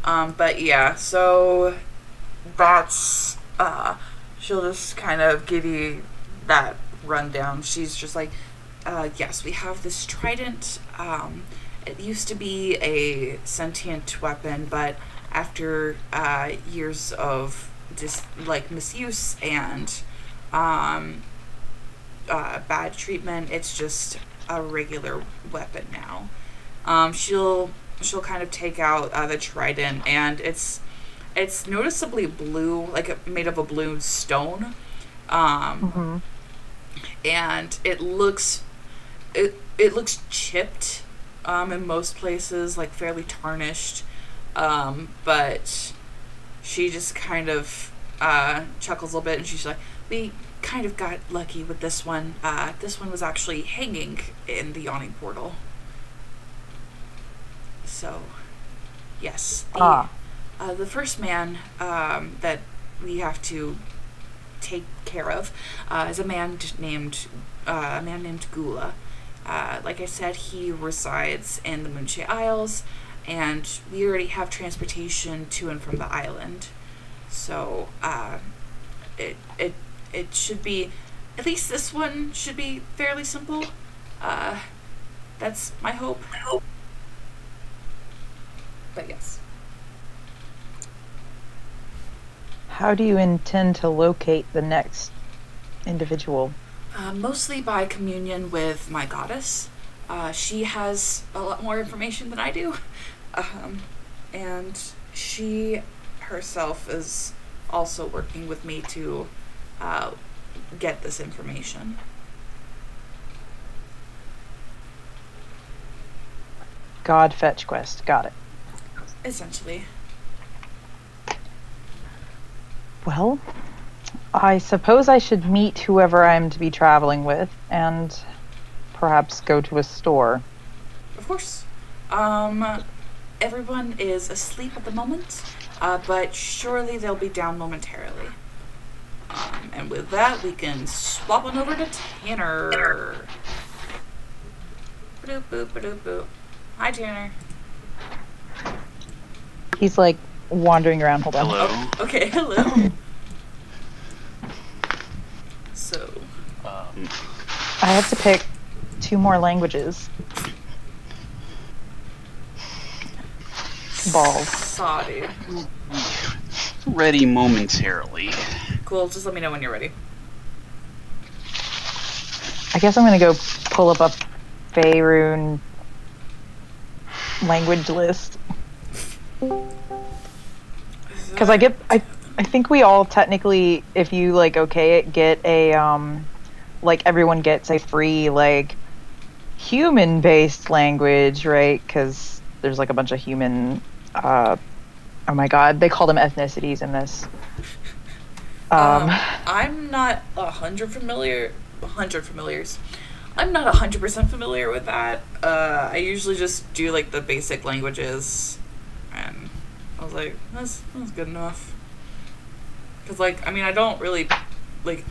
But yeah, so that's... she'll just kind of give you that rundown. She's just like, yes, we have this trident. It used to be a sentient weapon, but after years of just like misuse and bad treatment, it's just a regular weapon now. She'll kind of take out the trident, and it's noticeably blue, like made of a blue stone. And it looks chipped in most places, like fairly tarnished. But she just kind of chuckles a little bit, and she's like, we kind of got lucky with this one. This one was actually hanging in the yawning portal. So, yes. The first man that we have to take care of is a man named Gula. Like I said, he resides in the Moonshae Isles, and we already have transportation to and from the island. So it should be, at least this one should be fairly simple. That's my hope. But yes. How do you intend to locate the next individual? Mostly by communion with my goddess. She has a lot more information than I do. And she herself is also working with me to get this information. God fetch quest. Got it. Essentially. Well, I suppose I should meet whoever I'm to be traveling with and perhaps go to a store. Of course. Everyone is asleep at the moment, but surely they'll be down momentarily. And with that, we can swap on over to Tanner. Ba-doop, boop, ba-doop, boop. Hi, Tanner. He's like wandering around. Hold on. Hello. Oh, okay, hello. So, I have to pick 2 more languages. Balls. sorry. Ready momentarily. Cool, just let me know when you're ready. I guess I'm gonna go pull up a Faerun language list. Because I think we all technically, if you like okay it, get a like everyone gets a free like human-based language, right? Because there's like a bunch of human. Oh my god, they call them ethnicities in this. I'm not 100 familiars. I'm not 100% familiar with that. I usually just do like the basic languages, and I was like, that's good enough. Cause like, I mean, I don't really like.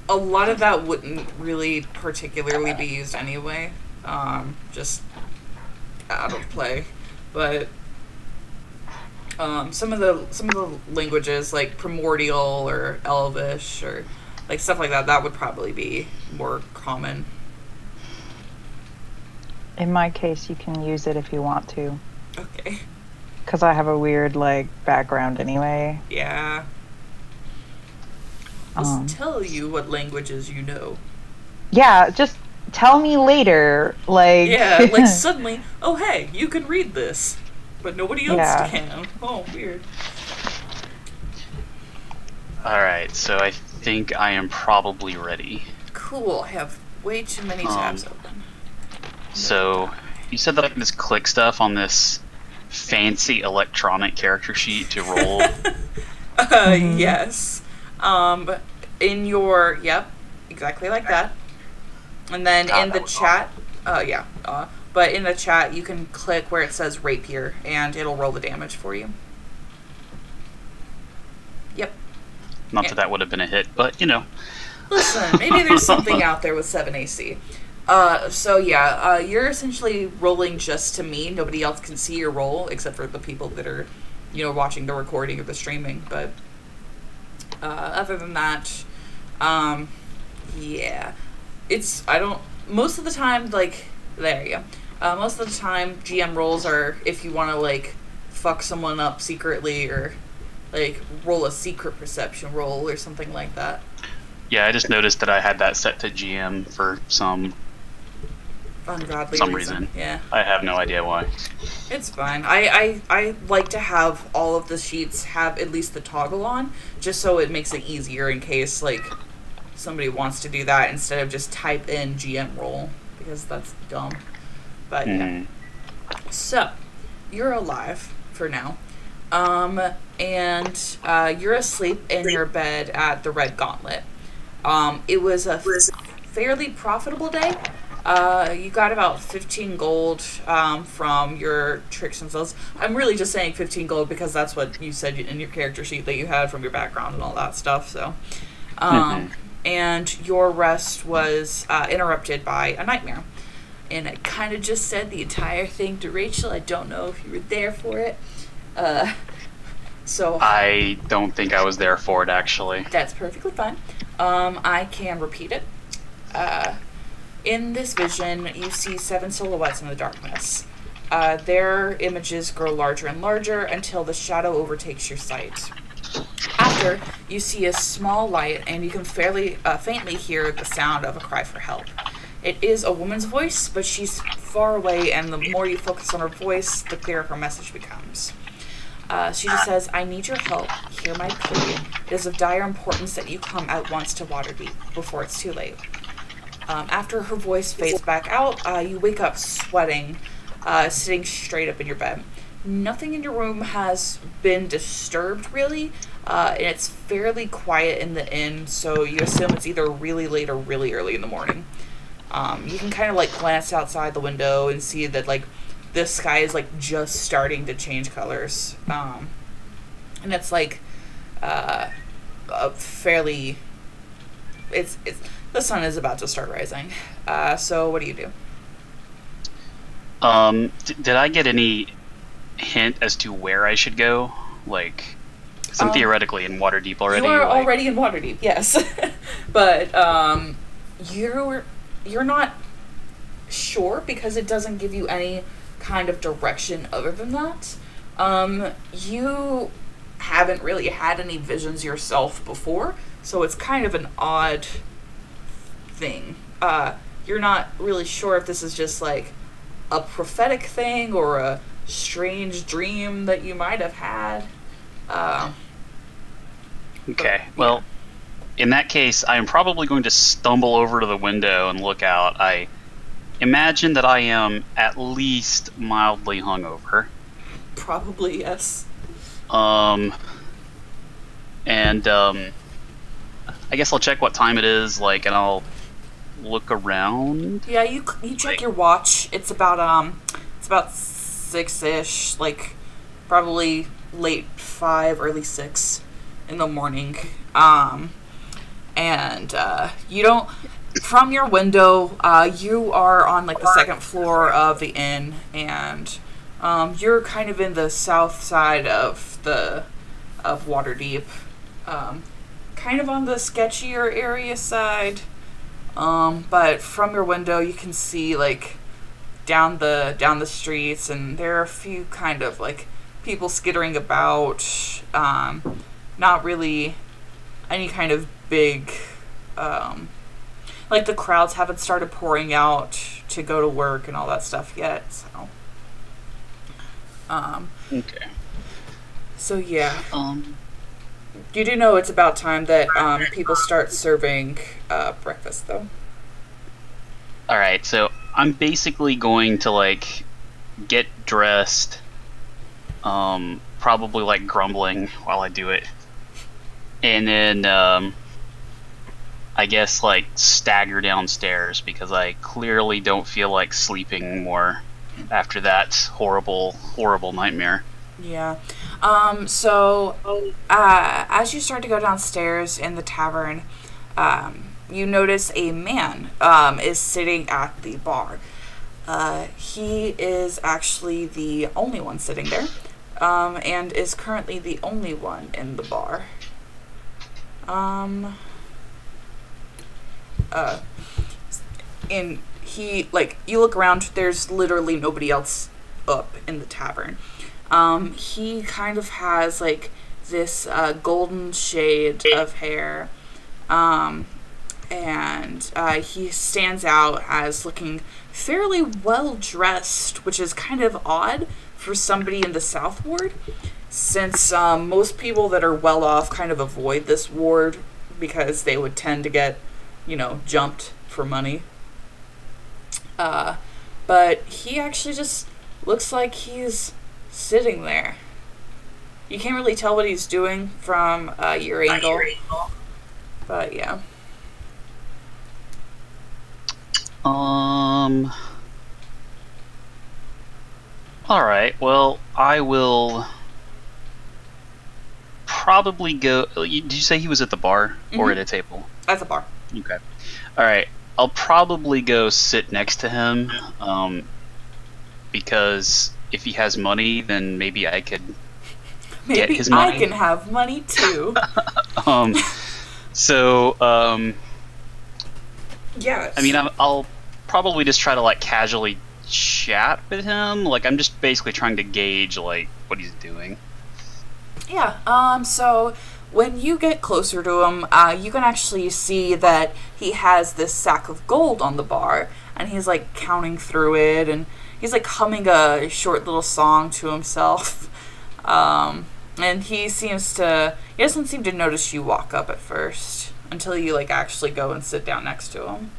A lot of that wouldn't really particularly be used anyway. Just out of play, but some of the languages like Primordial or Elvish or like stuff like that, that would probably be more common. In my case, you can use it if you want to. Okay. Because I have a weird like background anyway. Yeah. Just tell you what languages you know. Yeah, just tell me later. Like Yeah, like suddenly, oh hey, you can read this, but nobody else Yeah. can. Oh, weird. Alright, so I think I am probably ready. Cool. I have way too many tabs open. So, you said that I can just click stuff on this fancy electronic character sheet to roll. Yes. In your, yep, exactly like that. And then God, in that the was chat, yeah, but in the chat you can click where it says rapier and it'll roll the damage for you. Yep. Not Yeah. that that would have been a hit, but you know. Listen, maybe there's something out there with 7 AC. So yeah, you're essentially rolling just to me. Nobody else can see your roll except for the people that are, you know, watching the recording or the streaming. But other than that, yeah, it's most of the time, like, there you go. Most of the time, GM rolls are if you want to like fuck someone up secretly or like roll a secret perception roll or something like that. Yeah, I just noticed that I had that set to GM for some Ungodly reason. Yeah. I have no idea why. It's fine. I like to have all of the sheets have at least the toggle on, just so it makes it easier in case, like, somebody wants to do that instead of just type in GM roll, because that's dumb. But, yeah. So, you're alive for now. And you're asleep in your bed at the Red Gauntlet. It was a fairly profitable day. You got about 15 gold from your tricks and spells. I'm really just saying 15 gold because that's what you said in your character sheet that you had from your background and all that stuff. So, and your rest was interrupted by a nightmare. And I kind of just said the entire thing to Rachel. I don't know if you were there for it. So I don't think I was there for it, actually. that's perfectly fine. I can repeat it. In this vision, you see 7 silhouettes in the darkness. Their images grow larger and larger until the shadow overtakes your sight. After, you see a small light, and you can faintly hear the sound of a cry for help. It is a woman's voice, but she's far away, and the more you focus on her voice, the clearer her message becomes. She just says, I need your help. Hear my plea. It is of dire importance that you come at once to Waterdeep before it's too late. After her voice fades back out, you wake up sweating, sitting straight up in your bed. Nothing in your room has been disturbed, really. And it's fairly quiet in the inn, so you assume it's either really late or really early in the morning. You can kind of like glance outside the window and see that like the sky is like just starting to change colors, and it's like a fairly. It's the sun is about to start rising. So what do you do? Did I get any hint as to where I should go? Like, 'cause I'm theoretically in Waterdeep already. You are like... already in Waterdeep, yes, but you're not sure because it doesn't give you any kind of direction other than that. You haven't really had any visions yourself before, so it's kind of an odd thing. You're not really sure if this is just like a prophetic thing or a strange dream that you might have had. Okay, well, in that case, I am probably going to stumble over to the window and look out. I imagine that I am at least mildly hungover. Probably, yes. I guess I'll check what time it is, like, and I'll look around. Yeah, you check your watch. It's about 6-ish, like probably late 5, early 6 in the morning. And you don't. From your window, you are on like the second floor of the inn, and you're kind of in the south side of Waterdeep, kind of on the sketchier area side. But from your window, you can see like down the streets, and there are a few kind of like people skittering about. Not really any kind of big. Like the crowds haven't started pouring out to go to work and all that stuff yet. So. Okay. So yeah. You do know it's about time that people start serving breakfast, though. All right, so I'm basically going to like get dressed, probably like grumbling while I do it, and then I guess like stagger downstairs because I clearly don't feel like sleeping more after that horrible nightmare. Yeah. So as you start to go downstairs in the tavern, you notice a man is sitting at the bar. He is actually the only one sitting there, and is currently the only one in the bar. And he, like, you look around, there's literally nobody else up in the tavern. He kind of has like this golden shade of hair, and he stands out as looking fairly well dressed, which is kind of odd for somebody in the South Ward, since most people that are well off kind of avoid this ward because they would tend to get, jumped for money. But he actually just looks like he's sitting there. You can't really tell what he's doing from your angle. But yeah. Alright, well, I will probably go... Did you say he was at the bar or at a table? At the bar. Okay. Alright, I'll probably go sit next to him, because if he has money, then maybe I could get his money. I can have money too. Yeah. I mean, I'll probably just try to like casually chat with him. Like, I'm just basically trying to gauge like what he's doing. Yeah. So when you get closer to him, you can actually see that he has this sack of gold on the bar, and he's like counting through it, and he's like humming a short little song to himself. And he doesn't seem to notice you walk up at first until you like actually go and sit down next to him.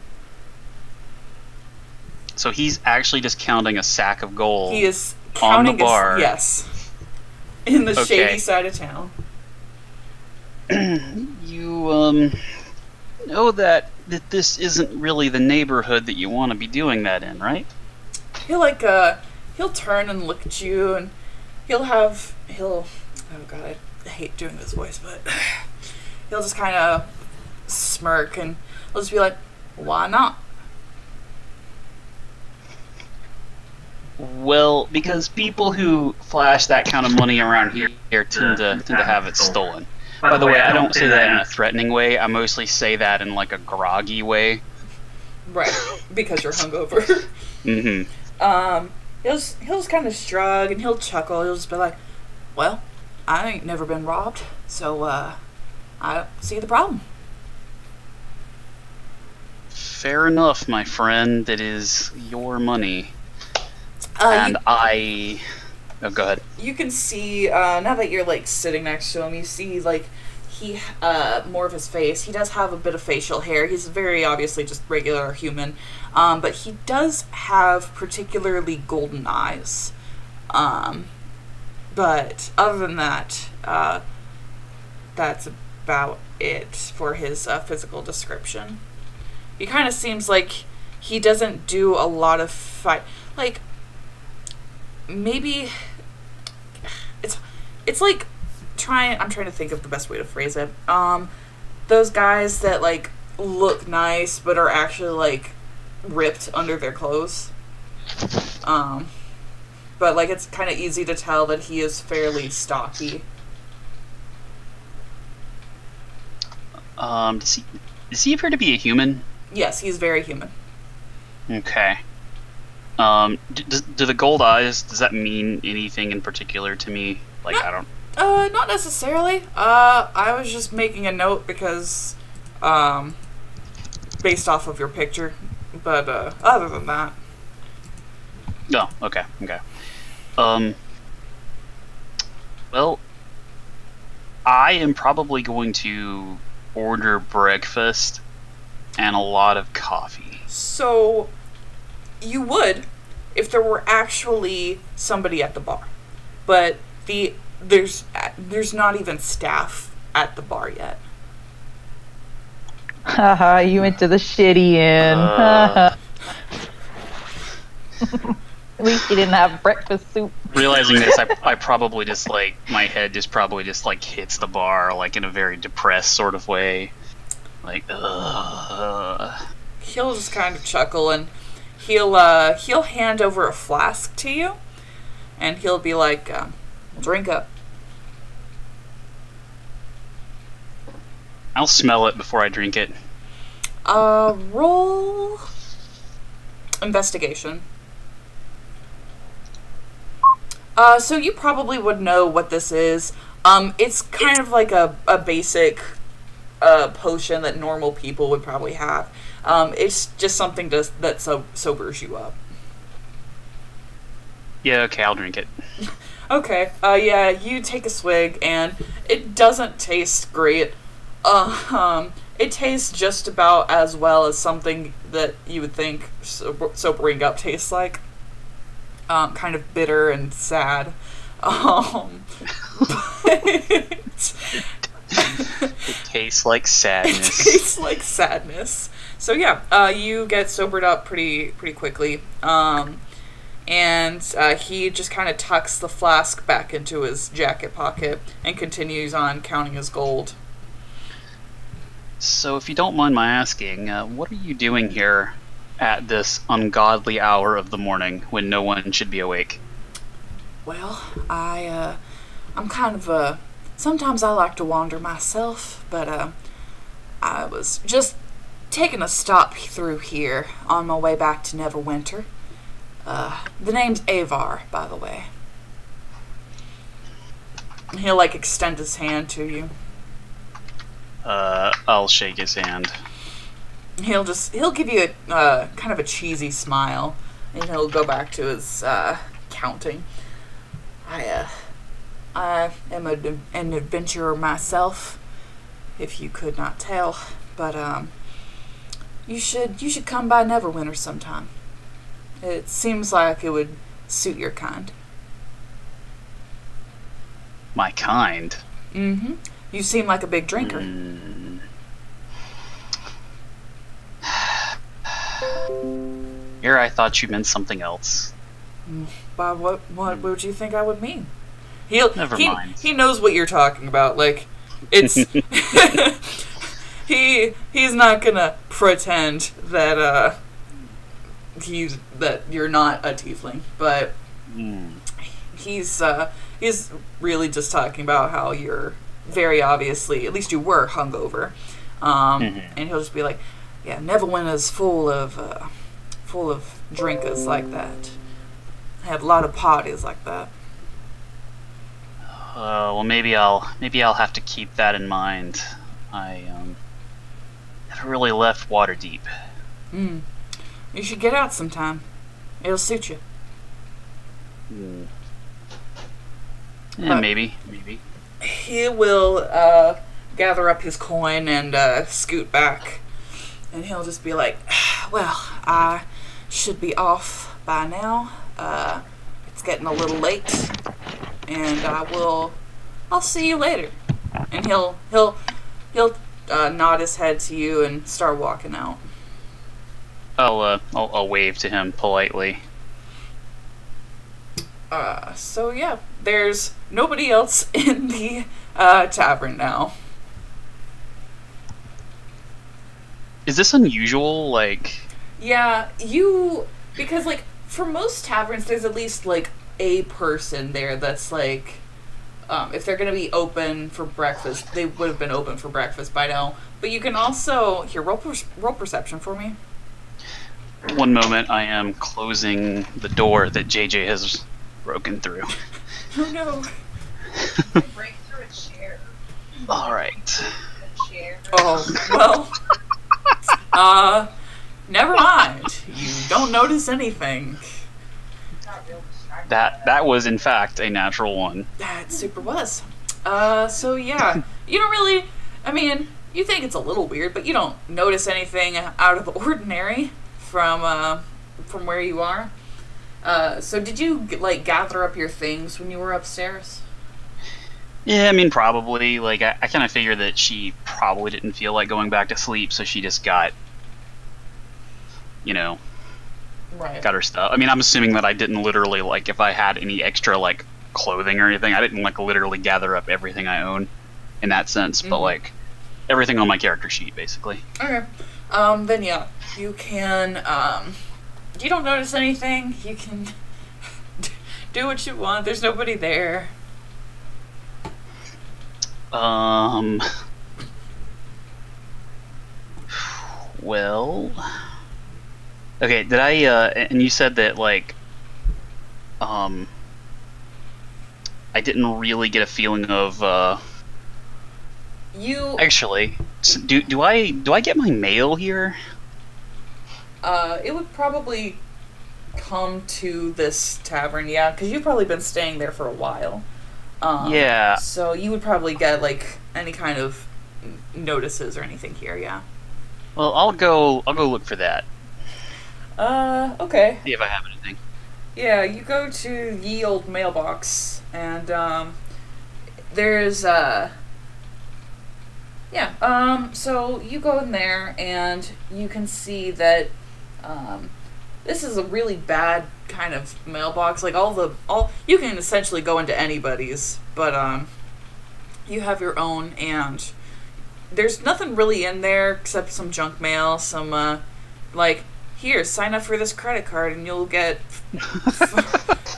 So he's actually just counting a sack of gold. He is counting on the bar. Yes. In the shady side of town. you know that this isn't really the neighborhood that you want to be doing that in, right? He'll turn and look at you, and oh god, I hate doing this voice, but he'll just kind of smirk, and he'll just be like, why not? Well, because people who flash that kind of money around here tend to have it stolen. By the way, I don't say that in a threatening way. I mostly say that in like a groggy way. Right, because you're hungover. Mm-hmm. He'll just kind of shrug and he'll chuckle. He'll just be like, well, I ain't never been robbed, so I don't see the problem. Fair enough, my friend. It is your money. And oh, go ahead. You can see, now that you're, like, sitting next to him, you see, like, more of his face. He does have a bit of facial hair. He's very obviously just regular human. But he does have particularly golden eyes. But other than that, that's about it for his physical description. He kind of seems like he doesn't do a lot of fight. Like, maybe it's like I'm trying to think of the best way to phrase it. Those guys that like look nice but are actually like ripped under their clothes. But like it's kind of easy to tell that he is fairly stocky. Does he appear to be a human? Yes, he's very human. Okay. Do the gold eyes, does that mean anything in particular to me? Like, I don't... Not necessarily. I was just making a note because, based off of your picture. But, other than that. Oh, okay. Well, I am probably going to order breakfast and a lot of coffee. So, you would if there were actually somebody at the bar. But there's not even staff at the bar yet. Haha, you went to the shitty inn. At least you didn't have breakfast soup. Realizing this, I probably just like, my head just probably just like hits the bar like in a very depressed sort of way. Like, He'll just kind of chuckle and he'll hand over a flask to you, and he'll be like, drink up. I'll smell it before I drink it. Roll investigation. So you probably would know what this is. It's kind of like a basic potion that normal people would probably have. It's just something that sobers you up. Yeah, okay, I'll drink it. Okay, yeah, you take a swig, and it doesn't taste great. It tastes just about as well as something that you would think sobering up tastes like. Kind of bitter and sad. It tastes like sadness. It tastes like sadness. So yeah, you get sobered up pretty quickly. And he just kind of tucks the flask back into his jacket pocket and continues on counting his gold. So if you don't mind my asking, what are you doing here at this ungodly hour of the morning when no one should be awake? Well, I'm kind of sometimes I like to wander myself, but I was just taking a stop through here on my way back to Neverwinter. The name's Avar, by the way. He'll like extend his hand to you. I'll shake his hand. He'll give you a kind of a cheesy smile, and he'll go back to his counting. I am an adventurer myself, if you could not tell, but you should come by Neverwinter sometime. It seems like it would suit your kind. My kind? Mm-hmm. You seem like a big drinker. Here, I thought you meant something else. Bob, what would you think I would mean? Never mind. He knows what you're talking about. Like, it's he's not gonna pretend that that you're not a tiefling, but he's really just talking about how you're very obviously, at least you were hungover, and he'll just be like, yeah, Neverwinter is full of drinkers like that. Had a lot of parties like that. Well, maybe I'll have to keep that in mind. I never really left Waterdeep. You should get out sometime. It'll suit you. Yeah, maybe. He will gather up his coin and scoot back, and he'll just be like, well, I should be off by now. It's getting a little late, and I'll see you later. And he'll nod his head to you and start walking out. I'll wave to him politely. So yeah, there's nobody else in the tavern now. Is this unusual? Like, yeah, because like for most taverns, there's at least like a person there that's like, if they're gonna be open for breakfast, they would have been open for breakfast by now. But you can also roll perception for me. One moment, I am closing the door that JJ has broken through. Oh no. Break through a chair. All right. A chair. Oh, well. Never mind. You don't notice anything. Not real distracting. That was in fact a natural one. That super was. So yeah. You don't really, I mean, you think it's a little weird, but you don't notice anything out of the ordinary from where you are. So did you like gather up your things when you were upstairs? Yeah, I mean, probably. Like, I kind of figured that she probably didn't feel like going back to sleep, so she just got, Right. got her stuff. I mean, I'm assuming that I didn't literally, like, if I had any extra, like, clothing or anything, I didn't, like, literally gather up everything I own in that sense, but, like, everything on my character sheet, basically. Okay. Then yeah, you can, you don't notice anything. You can do what you want. There's nobody there. Well, okay, did I, and you said that, like, I didn't really get a feeling of, actually, do I get my mail here? It would probably come to this tavern, yeah, because you've probably been staying there for a while. Yeah. So you would probably get, like, any kind of notices or anything here, yeah. Well, I'll go look for that. Okay. See if I have anything. Yeah, you go to ye old mailbox, and, there's, so you go in there, and you can see that, this is a really bad kind of mailbox. Like, you can essentially go into anybody's, but, you have your own, and there's nothing really in there except some junk mail, some, like, here, sign up for this credit card and you'll get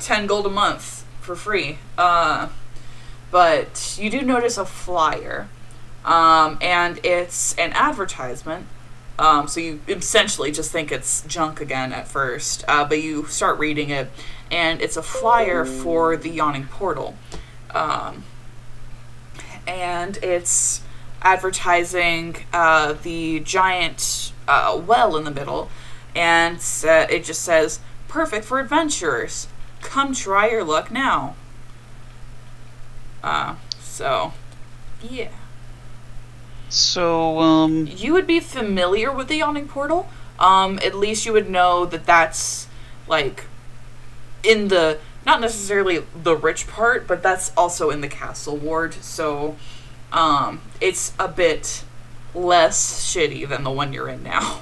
10 gold a month for free. But you do notice a flyer, and it's an advertisement. So you essentially just think it's junk again at first, but you start reading it, and it's a flyer for the Yawning Portal. And it's advertising the giant well in the middle, and it just says, "Perfect for adventurers. Come try your luck now." So, yeah. So, You would be familiar with the Yawning Portal. At least you would know that that's, like, in the, not necessarily the rich part, but that's also in the castle ward. So, It's a bit less shitty than the one you're in now.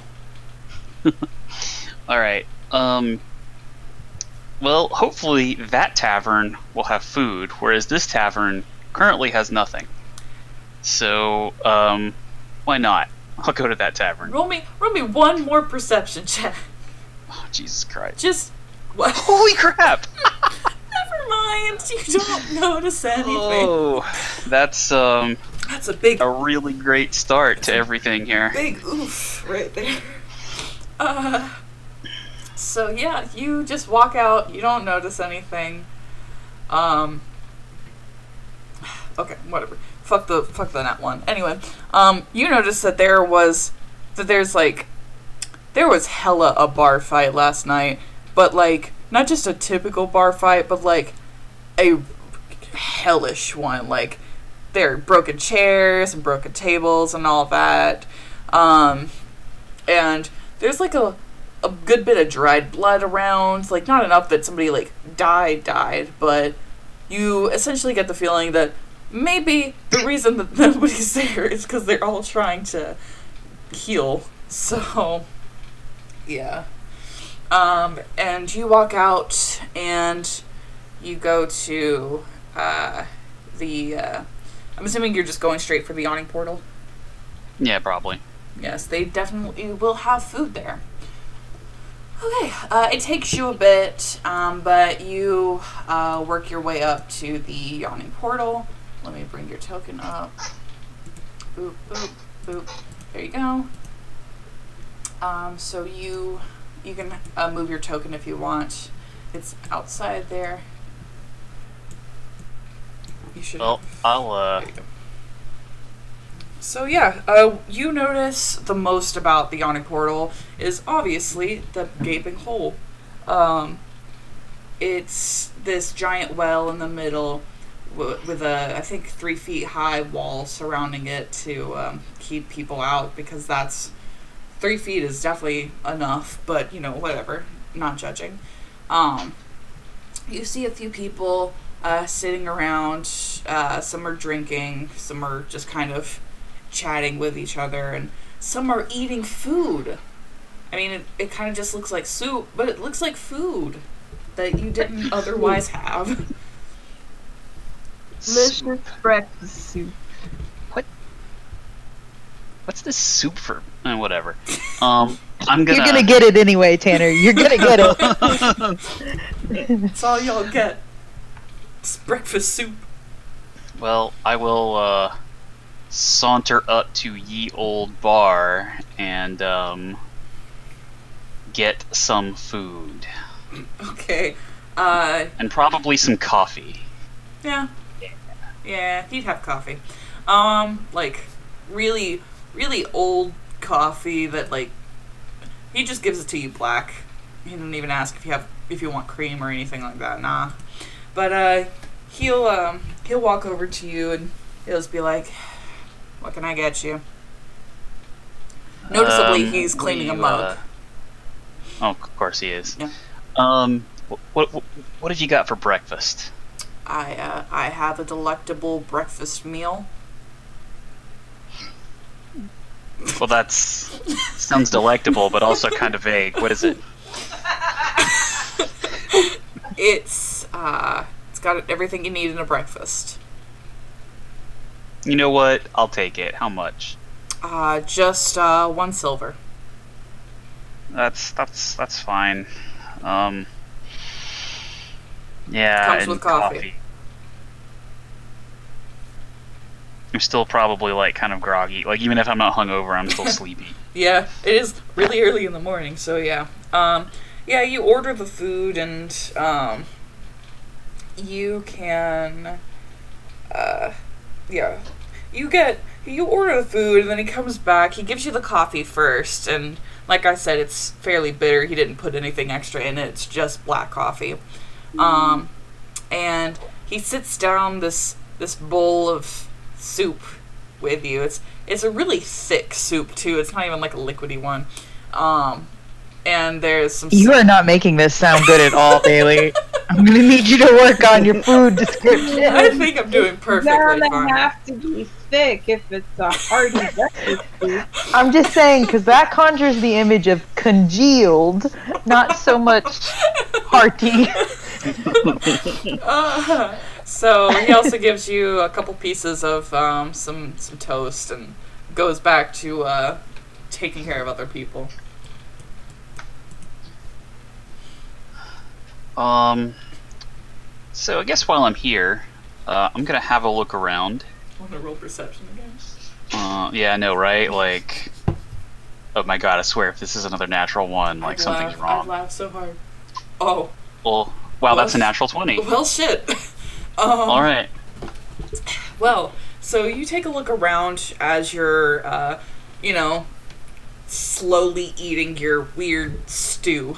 Alright. Well, hopefully that tavern will have food, whereas this tavern currently has nothing. So, why not? I'll go to that tavern. Roll me one more perception check. Oh, Jesus Christ. Just what? Holy crap! Never mind. You don't notice anything. Oh, that's a big, a really great start to everything here. big oof right there. So yeah, you just walk out. You don't notice anything. Okay, whatever. Fuck the net one. Anyway, you notice that there was hella a bar fight last night, but like not just a typical bar fight, but like a hellish one. Like there are broken chairs and broken tables and all that. And there's like a good bit of dried blood around, like not enough that somebody like died, but you essentially get the feeling that maybe the reason that nobody's there is because they're all trying to heal. So, yeah. And you walk out and you go to I'm assuming you're just going straight for the yawning portal. Yeah, probably. Yes, they definitely will have food there. Okay, it takes you a bit, but you work your way up to the yawning portal. Let me bring your token up. Boop, boop, boop. There you go. So you can move your token if you want. It's outside there. You should. Well, I'll There you go. So yeah, you notice the most about the yawning portal is obviously the gaping hole. It's this giant well in the middle with a, I think, 3 feet high wall surrounding it to keep people out, because 3 feet is definitely enough, but you know, whatever, not judging. You see a few people sitting around, some are drinking, some are just kind of chatting with each other, and some are eating food. I mean, it kind of just looks like soup, but it looks like food that you didn't otherwise have. Delicious breakfast soup. What's this soup for? Whatever. I'm gonna. You're gonna get it anyway, Tanner. You're gonna get it. That's all y'all get. It's breakfast soup. Well, I will saunter up to Ye Old Bar and get some food. Okay. And probably some coffee. Yeah. Yeah, he'd have coffee. Like, really, really old coffee that, like, he just gives it to you black. He doesn't even ask if you want cream or anything like that. Nah. But, he'll walk over to you and he'll just be like, "What can I get you?" Noticeably, he's cleaning a mug. Oh, of course he is. Yeah. What have you got for breakfast? I have a delectable breakfast meal. Well, sounds delectable, but also kind of vague. What is it? It's got everything you need in a breakfast. You know what? I'll take it. How much? Just 1 silver. That's fine. Yeah, Comes and with coffee. I'm still probably like kind of groggy. Like even if I'm not hungover, I'm still sleepy. Yeah, it is really early in the morning, so yeah. Yeah, you order the food and you can you order the food and then he comes back, he gives you the coffee first, and like I said, it's fairly bitter. He didn't put anything extra in it. It's just black coffee. And he sits down this bowl of soup with you. It's a really thick soup too. It's not even like a liquidy one. And there's some. You are not making this sound good at all, Bailey. I'm gonna need you to work on your food description. I think I'm doing perfectly Gonna fine. have to be thick if it's a hearty breakfast food. I'm just saying, because that conjures the image of congealed, not so much hearty. So he also gives you a couple pieces of some toast and goes back to taking care of other people. So I guess while I'm here, I'm gonna have a look around. Want to roll perception again? Yeah, I know, right? Like, oh my god, I swear, if this is another natural one, like something's I'd wrong. laugh so hard. Oh. Well, wow, that's a natural 20. Well, shit. All right. Well, so you take a look around as you're, slowly eating your weird stew.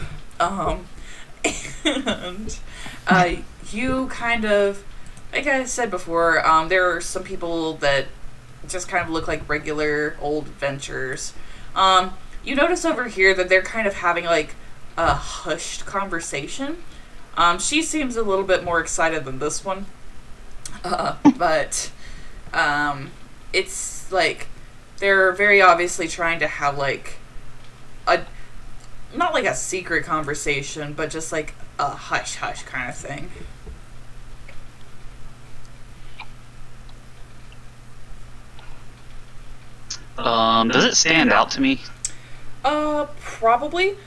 And you kind of, like I said before, there are some people that just kind of look like regular old adventurers. You notice over here that they're kind of having like a hushed conversation. She seems a little bit more excited than this one. But it's like they're very obviously trying to have like not like a secret conversation, but just like a hush hush kind of thing. Does it stand out to me? Probably.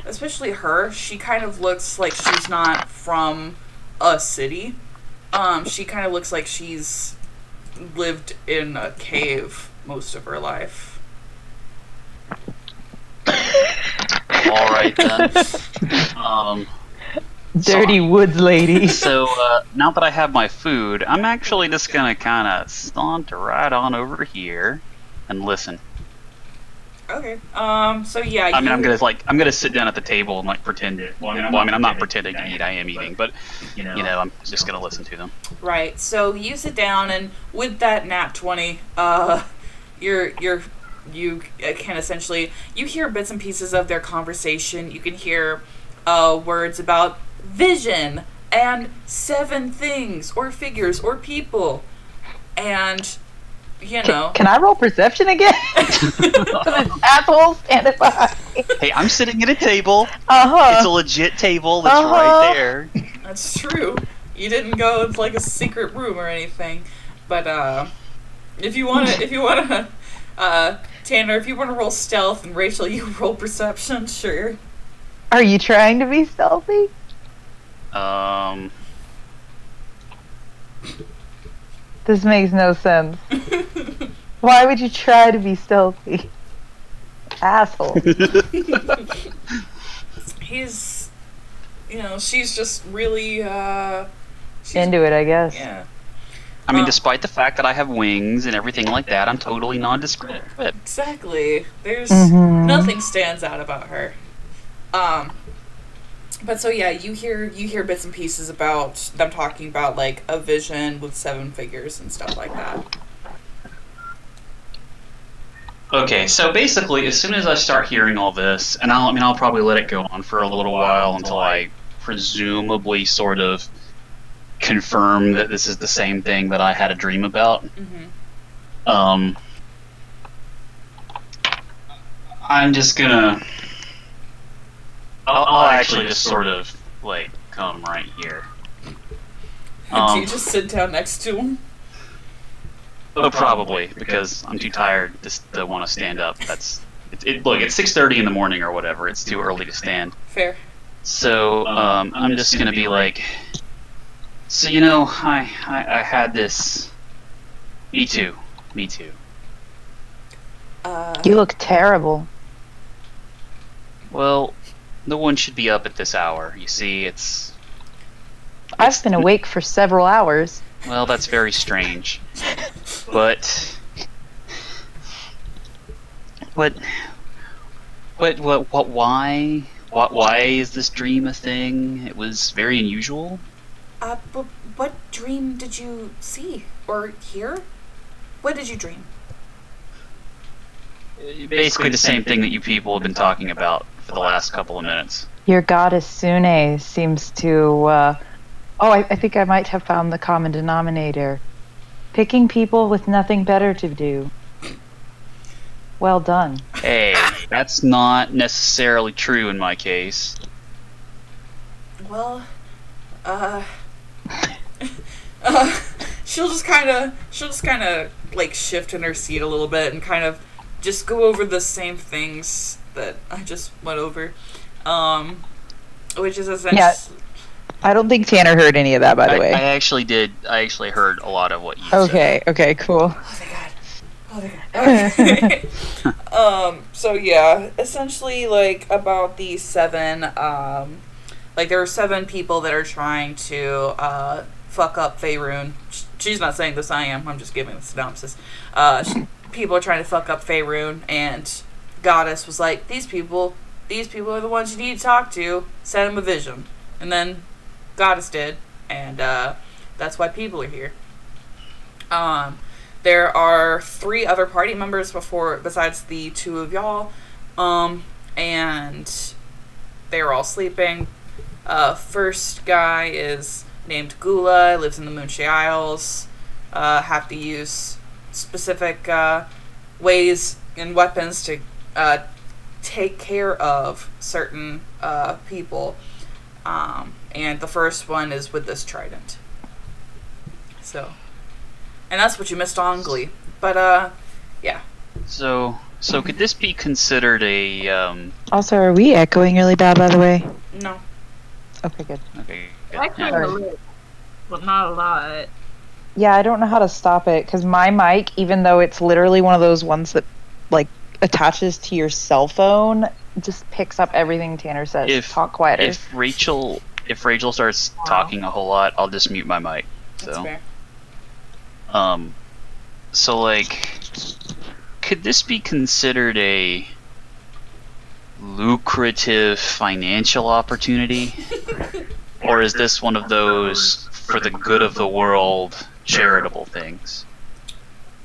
Especially her. She kind of looks like she's not from a city. She kind of looks like she's lived in a cave most of her life. All right then. Dirty woods lady. So now that I have my food, I'm actually just gonna kind of saunter right on over here and listen. Okay. So yeah. I mean, I'm gonna sit down at the table and like pretend it. Well, I mean, I'm not pretending to eat. I am eating, but I'm just gonna listen to them. Right. So you sit down, and with that nat 20, you can essentially you hear bits and pieces of their conversation. You can hear words about vision and 7 things or figures or people, and Can I roll perception again? This asshole standing behind me. Hey, I'm sitting at a table. Uh-huh. It's a legit table that's right there. That's true. You didn't go into like a secret room or anything, but if you wanna, Tanner, if you wanna roll stealth, and Rachel, you roll perception, sure. Are you trying to be stealthy? This makes no sense. Why would you try to be stealthy? Asshole. He's, she's just really, she's into it, I guess. Yeah. I mean, despite the fact that I have wings and everything like that, I'm totally nondescript. Exactly. There's Mhm. nothing stands out about her. But so yeah, you hear bits and pieces about them talking about like a vision with 7 figures and stuff like that. Okay, so basically, as soon as I start hearing all this, and I'll probably let it go on for a little while until I presumably sort of confirm that this is the same thing that I had a dream about. Mm-hmm. I'm just gonna. I'll actually just sort of like come right here. Do you just sit down next to him? Oh, probably because I'm too tired just to want to stand up. Look, it's 6:30 in the morning or whatever. It's too early to stand. Fair. So I'm just gonna be like, so I had this. Me too. You look terrible. Well, no one should be up at this hour. You see, I've been awake for several hours. Well, that's very strange. But why is this dream a thing? It was very unusual. But what dream did you see or hear? What did you dream? Basically the same thing that you people have been talking about for the last couple of minutes. Your goddess Sune seems to Oh, I think I might have found the common denominator. Picking people with nothing better to do. Well done. Hey, that's not necessarily true in my case. Well, she'll just kind of like shift in her seat a little bit and kind of just go over the same things that I just went over, which is essentially. Yeah. I don't think Tanner heard any of that, by the way. I actually did. I actually heard a lot of what you said. Okay, cool. Oh my god. Okay. So yeah, essentially, like, about these 7, like, there are 7 people that are trying to, fuck up Faerun. She's not saying this, I am. I'm just giving the synopsis. People are trying to fuck up Faerun, and Goddess was like, these people are the ones you need to talk to. Send them a vision. And then Goddess did, and, that's why people are here. There are 3 other party members besides the 2 of y'all, and they're all sleeping. First guy is named Gula, lives in the Moonshade Isles, have to use specific, ways and weapons to, take care of certain, people, and the first one is with this trident. So... And that's what you missed on Glee. But, yeah. So could this be considered a, Also, are we echoing really bad, by the way? No. Okay, good. Okay, good. I kind of lit, but not a lot. Yeah, I don't know how to stop it, because my mic, even though it's literally one of those ones that, like, attaches to your cell phone, just picks up everything Tanner says. Talk quieter. If Rachel starts talking a whole lot, I'll just mute my mic. That's fair. So, like, could this be considered a lucrative financial opportunity? Or is this one of those for the good of the world charitable things?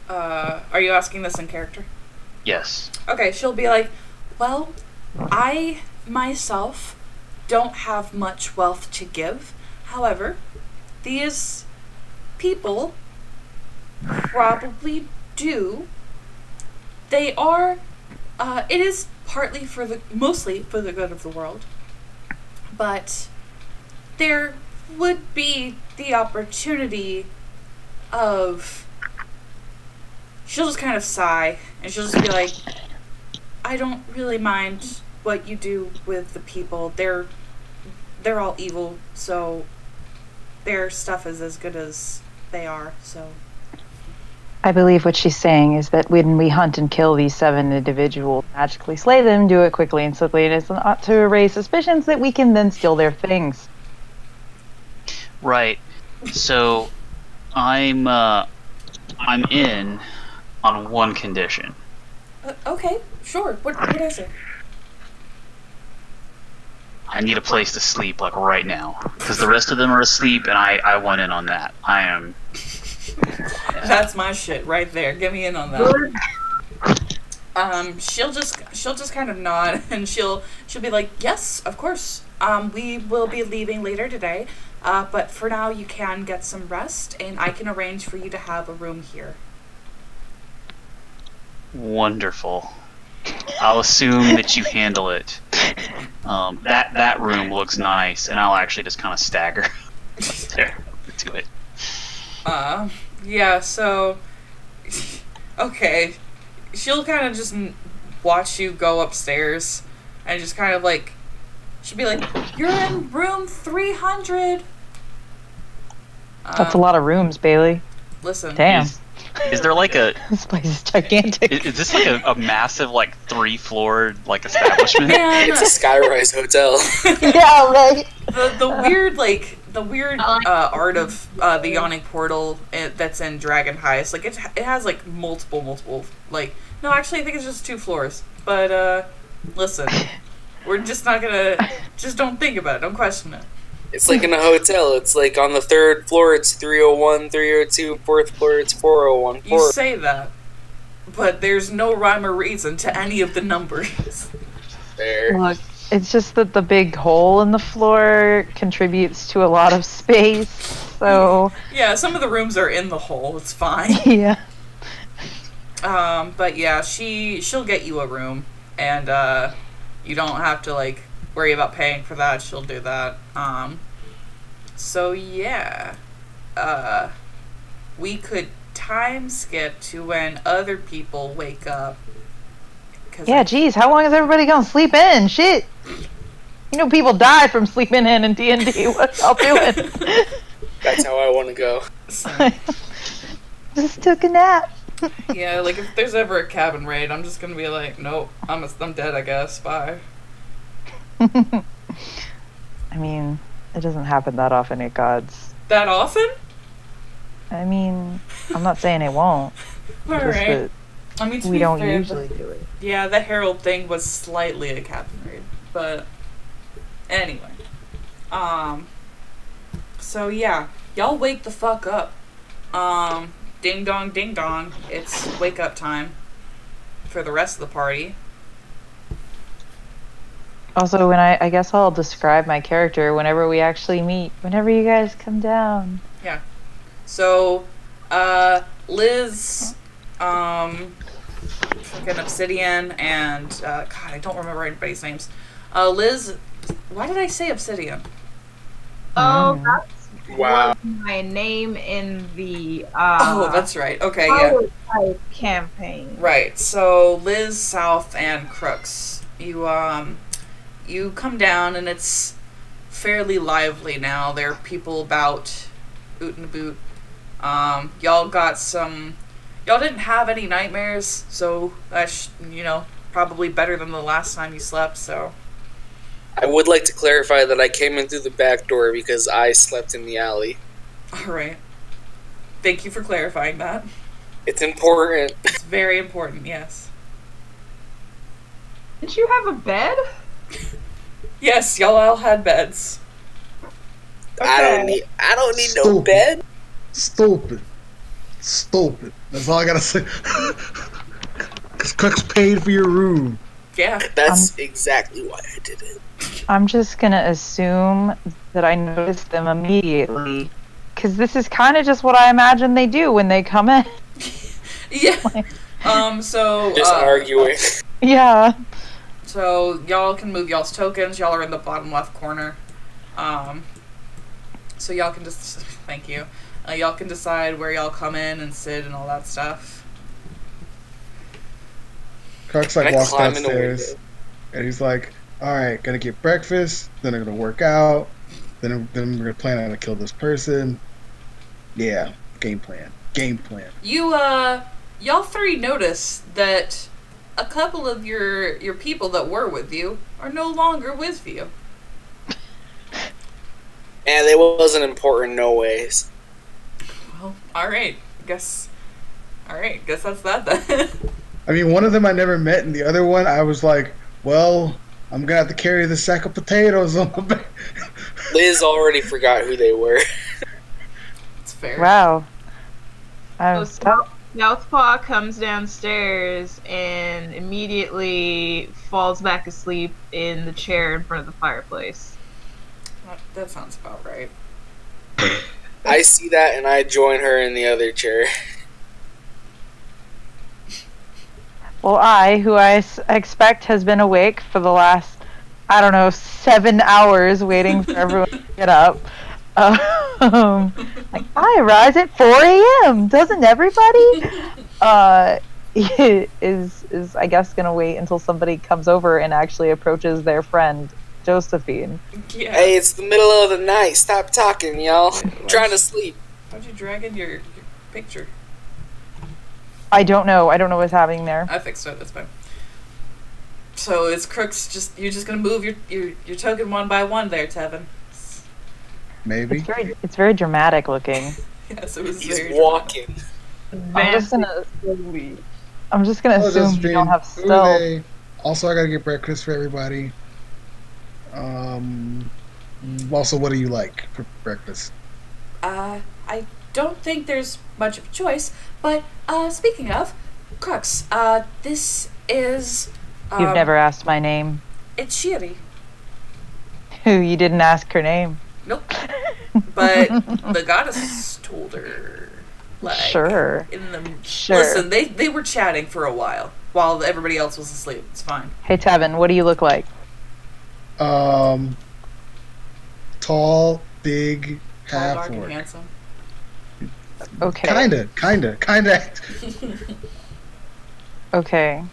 Are you asking this in character? Yes. Okay, she'll be like, well, I, myself, don't have much wealth to give. However, these people probably do. They are, it is mostly for the good of the world, but there would be the opportunity of, she'll just kind of sigh, and she'll just be like, I don't really mind what you do with the people. They're all evil, so their stuff is as good as they are, so... I believe what she's saying is that when we hunt and kill these 7 individuals, magically slay them, do it quickly and swiftly, and it's not to raise suspicions that we can then steal their things. Right. So, I'm in on one condition. Okay, sure. What is it? I need a place to sleep, like, right now. Because the rest of them are asleep, and I want in on that. I am... That's my shit right there. Get me in on that. She'll just kind of nod, and she'll be like, yes, of course. We will be leaving later today, but for now you can get some rest, and I can arrange for you to have a room here. Wonderful. I'll assume that you handle it. That room looks nice, and I'll actually just kind of stagger there to it. Yeah, so... Okay. She'll kind of just watch you go upstairs, and just kind of like... She'll be like, you're in room 300! That's a lot of rooms, Bailey. Listen. Damn. Is there like a... This place is gigantic. Is this like a massive, like, 3-floored, like, establishment? Man, It's a skyrise hotel. Yeah, right. the weird, like... The weird art of the Yawning Portal that's in Dragon Heist, like, it has, like, multiple, like... No, actually, I think it's just 2 floors. But, listen. We're just not gonna... Just don't think about it. Don't question it. It's like in a hotel. It's like on the 3rd floor, it's 301, 302, 4th floor, it's 401. You say that, but there's no rhyme or reason to any of the numbers. There. Look, It's just that the big hole in the floor contributes to a lot of space. So Yeah, some of the rooms are in the hole. It's fine. yeah. But yeah, she'll get you a room, and you don't have to like worry about paying for that. She'll do that. So yeah, we could time skip to when other people wake up. Yeah, geez, how long is everybody gonna sleep in? Shit. You know people die from sleeping in D&D. What y'all doing? That's how I want to go. Just took a nap. Yeah, like if there's ever a cabin raid, I'm just gonna be like, nope, I'm dead, I guess. Bye. I mean, it doesn't happen that often at Gods. That often? I mean, I'm not saying it won't. All just right. that I mean, to we be don't fair, usually do it. Yeah, the Herald thing was slightly a cabin raid, but anyway. So yeah, y'all wake the fuck up. Ding dong, ding dong. It's wake up time for the rest of the party. Also, when I guess I'll describe my character whenever we actually meet. Whenever you guys come down. Yeah. So, Liz, fucking Obsidian, and God, I don't remember anybody's names. Liz, why did I say Obsidian? Oh, that's Wow. was my name in the Oh, that's right. Okay, yeah. prototype campaign. Right. So Liz, South, and Crooks, you come down, and it's fairly lively now. There are people about, oot and boot. Y'all got some. Y'all didn't have any nightmares, so that's probably better than the last time you slept. So. I would like to clarify that I came in through the back door because I slept in the alley. All right. Thank you for clarifying that. It's important. It's very important. Yes. Didn't you have a bed? Yes, y'all all had beds. I don't need no Stupid. bed. Stupid. That's all I gotta say. Cause Cook's paid for your room. Yeah. That's exactly why I did it. I'm just gonna assume that I noticed them immediately. Because this is kind of just what I imagine they do when they come in. Yeah. So. Just arguing. Yeah. So y'all can move y'all's tokens. Y'all are in the bottom left corner. So y'all can just thank you. Y'all can decide where y'all come in and sit and all that stuff. Cook's Can like I walks climb in a downstairs, window? and he's like, "All right, gonna get breakfast. Then I'm gonna work out. Then we're gonna plan on to kill this person. Yeah, game plan. Y'all three notice that a couple of your people that were with you are no longer with you. And it wasn't important, no ways. Well, alright. Guess that's that then. I mean, one of them I never met, and the other one I was like, well, I'm gonna have to carry the sack of potatoes on my back. Liz already forgot who they were. It's fair. Wow. So Southpaw comes downstairs and immediately falls back asleep in the chair in front of the fireplace. That sounds about right. I see that and I join her in the other chair. Well, who I expect has been awake for the last, 7 hours waiting for everyone to get up. Like, I rise at 4 a.m. Doesn't everybody? Is I guess gonna wait until somebody comes over and actually approaches their friend Josephine. Yeah. Hey, it's the middle of the night. Stop talking, y'all. I'm trying to sleep. How'd you drag in your picture? I don't know what's happening there. I fixed it, that's fine. So it's Crooks, you're just gonna move your token one by one there, Tevin. Maybe. It's very dramatic looking. Yes, it was He's very walking. I'm just gonna Oh, assume you don't have Josephine. stealth. Hey. Also, I gotta get breakfast for everybody. Also, what do you like for breakfast? I don't think there's much of a choice, but speaking of, Crux, this is You've never asked my name. it's Shiri. Who, you didn't ask her name? Nope. But the goddess told her. Like, Sure. Sure. Listen, they were chatting for a while everybody else was asleep. It's fine. Hey, Tevin, what do you look like? Tall, big, Tall, half dark, and orc. handsome. Okay. Kinda. Okay.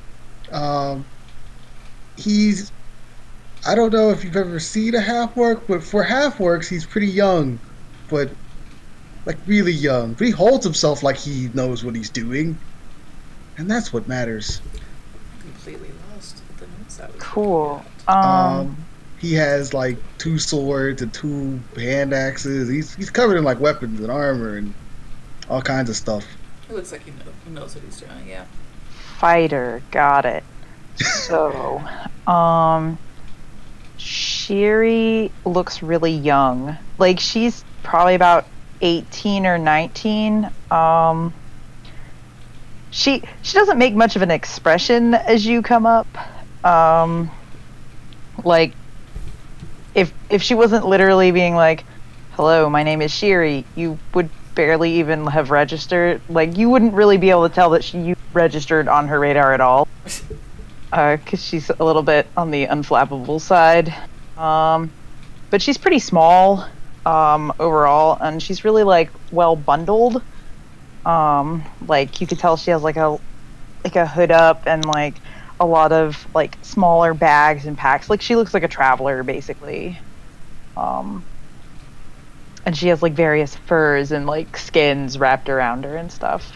He's. I don't know if you've ever seen a half orc, but for half orcs, he's pretty young, but like really young. But he holds himself like he knows what he's doing, and that's what matters. I'm completely lost with the notes that was Cool. He has like 2 swords and 2 hand axes. He's covered in like weapons and armor and all kinds of stuff. It looks like he knows what he's doing. Yeah. Fighter. Got it. So, Shiri looks really young. Like, she's probably about 18 or 19. She doesn't make much of an expression as you come up. Like, if she wasn't literally being like, "Hello, my name is Shiri," you would barely even have registered. Like, you wouldn't really be able to tell that you registered on her radar at all. Because she's a little bit on the unflappable side. But she's pretty small overall, and she's really, like, well bundled. Like, you could tell she has, like a hood up and, like, a lot of, like, smaller bags and packs. Like, she looks like a traveler, basically. And she has, like, various furs and, like, skins wrapped around her and stuff.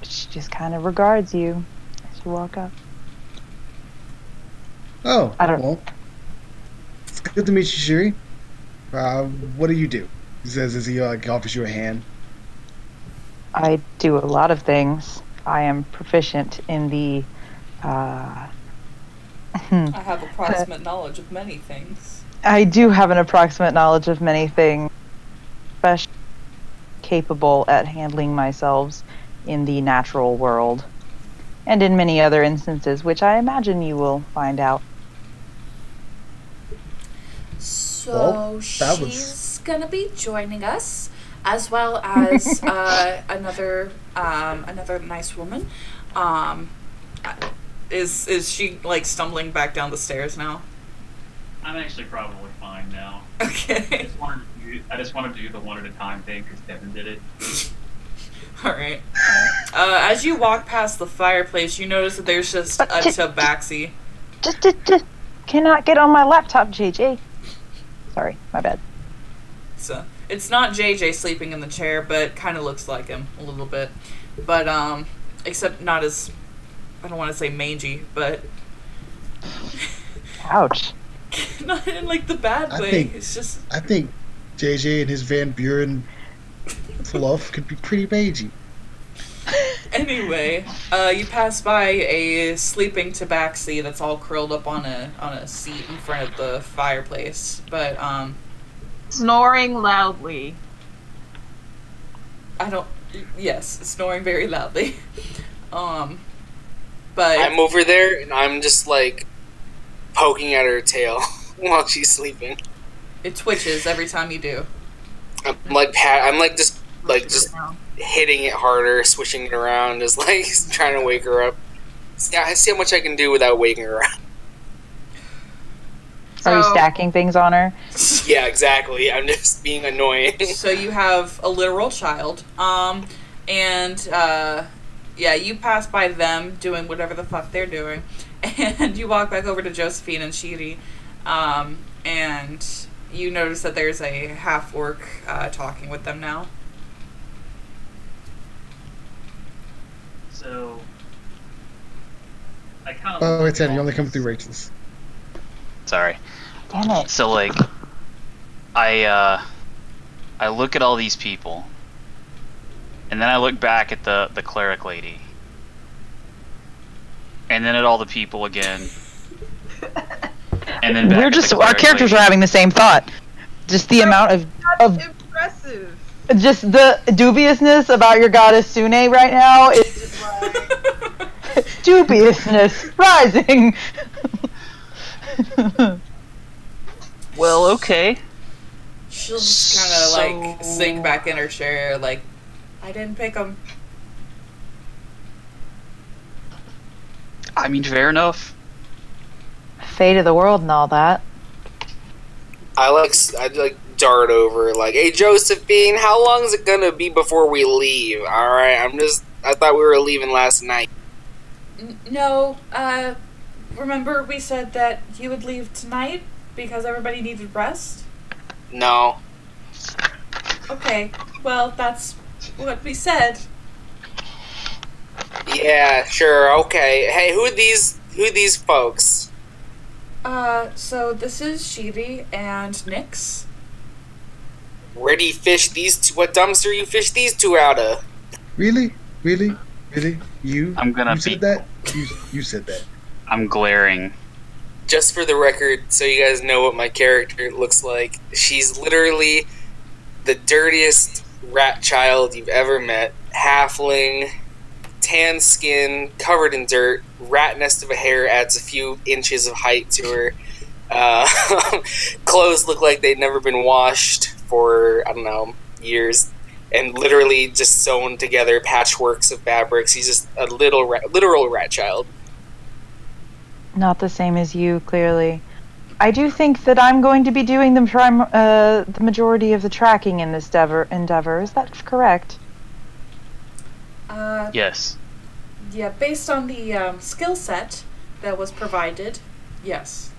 She just kind of regards you as you walk up. Oh, I don't- well, it's good to meet you, Shiri. What do you do? He says as he offers you a hand. I do a lot of things. I am proficient in the I have approximate knowledge of many things. I do have an approximate knowledge of many things, especially capable at handling myself in the natural world, and in many other instances, which I imagine you will find out. So Well, that she's gonna be joining us, as well as another nice woman. Is she like stumbling back down the stairs now? I'm actually probably fine now. Okay. I just wanted to do the one at a time thing because Devin did it. Alright. As you walk past the fireplace, you notice that there's just a tabaxi. Just cannot get on my laptop, JJ. Sorry, my bad. So it's not JJ sleeping in the chair, but kind of looks like him a little bit. But except not as, I don't want to say mangy, but Ouch. not in like the bad way. It's just I think JJ and his Van Buren fluff could be pretty mangy. anyway. You pass by a sleeping tabaxi that's all curled up on a seat in front of the fireplace, but Snoring loudly. Yes, snoring very loudly. But I'm over there and I'm just like poking at her tail while she's sleeping. it twitches every time you do. I'm just hitting it harder, swishing it around, just like trying to wake her up. Yeah, I see how much I can do without waking her up. Are you So- stacking things on her? Yeah, exactly. I'm just being annoying. So you have a literal child, and yeah, you pass by them doing whatever the fuck they're doing, and you walk back over to Josephine and Shiri, and you notice that there's a half-orc talking with them now. So I kind of. Oh, it's Ed. You only come through Rachel's. Sorry. Damn it. So like, I look at all these people, and then I look back at the cleric lady, and then at all the people again, and then back We're at just the our cleric characters lady. are having the same thought. Just the amount of Impressive. just the dubiousness about your goddess Sune right now is dubiousness rising. Well, okay. She'll just kind of like sink back in her chair, like, I didn't pick him. I mean, fair enough. Fate of the world and all that. I'd like dart over, like, hey Josephine, how long is it gonna be before we leave? Alright, I thought we were leaving last night. No, remember we said that you would leave tonight because everybody needed rest? No. Okay, well, that's what we said. Yeah, sure, okay. Hey, who are these folks? So this is Shiri and Nyx. Where do you fish these two? What dumpster you fish these two out of? Really? You? I'm gonna You said that? You said that. I'm glaring. Just for the record, so you guys know what my character looks like, she's literally the dirtiest rat child you've ever met. Halfling, tan skin, covered in dirt, rat nest of a hair adds a few inches of height to her. Clothes look like they'd never been washed for, I don't know, years. And literally just sewn together patchworks of fabrics. He's just a literal rat child. Not the same as you, clearly. I do think that I'm going to be doing the majority of the tracking in this endeavor. Is that correct? Yes. Yeah, based on the skill set that was provided, yes.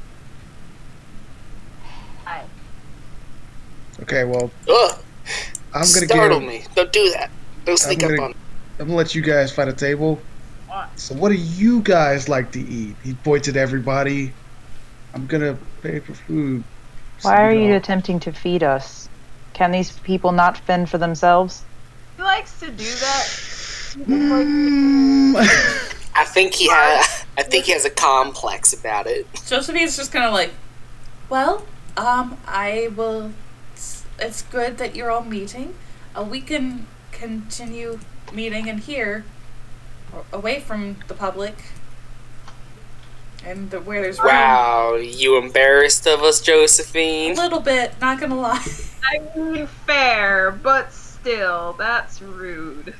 Okay, well, Ugh! I'm gonna Startle me. Don't do that. Don't sneak up on me. I'm gonna let you guys find a table. So what do you guys like to eat? He points at everybody. I'm gonna pay for food. Why are you attempting to feed us? Can these people not fend for themselves? He likes to do that. I think he has a complex about it. Josephine's just kind of like, well, I will. It's good that you're all meeting. We can continue meeting in here, away from the public, and where there's room. Wow, you embarrassed of us, Josephine? A little bit, not gonna lie. I mean, fair, but still, that's rude.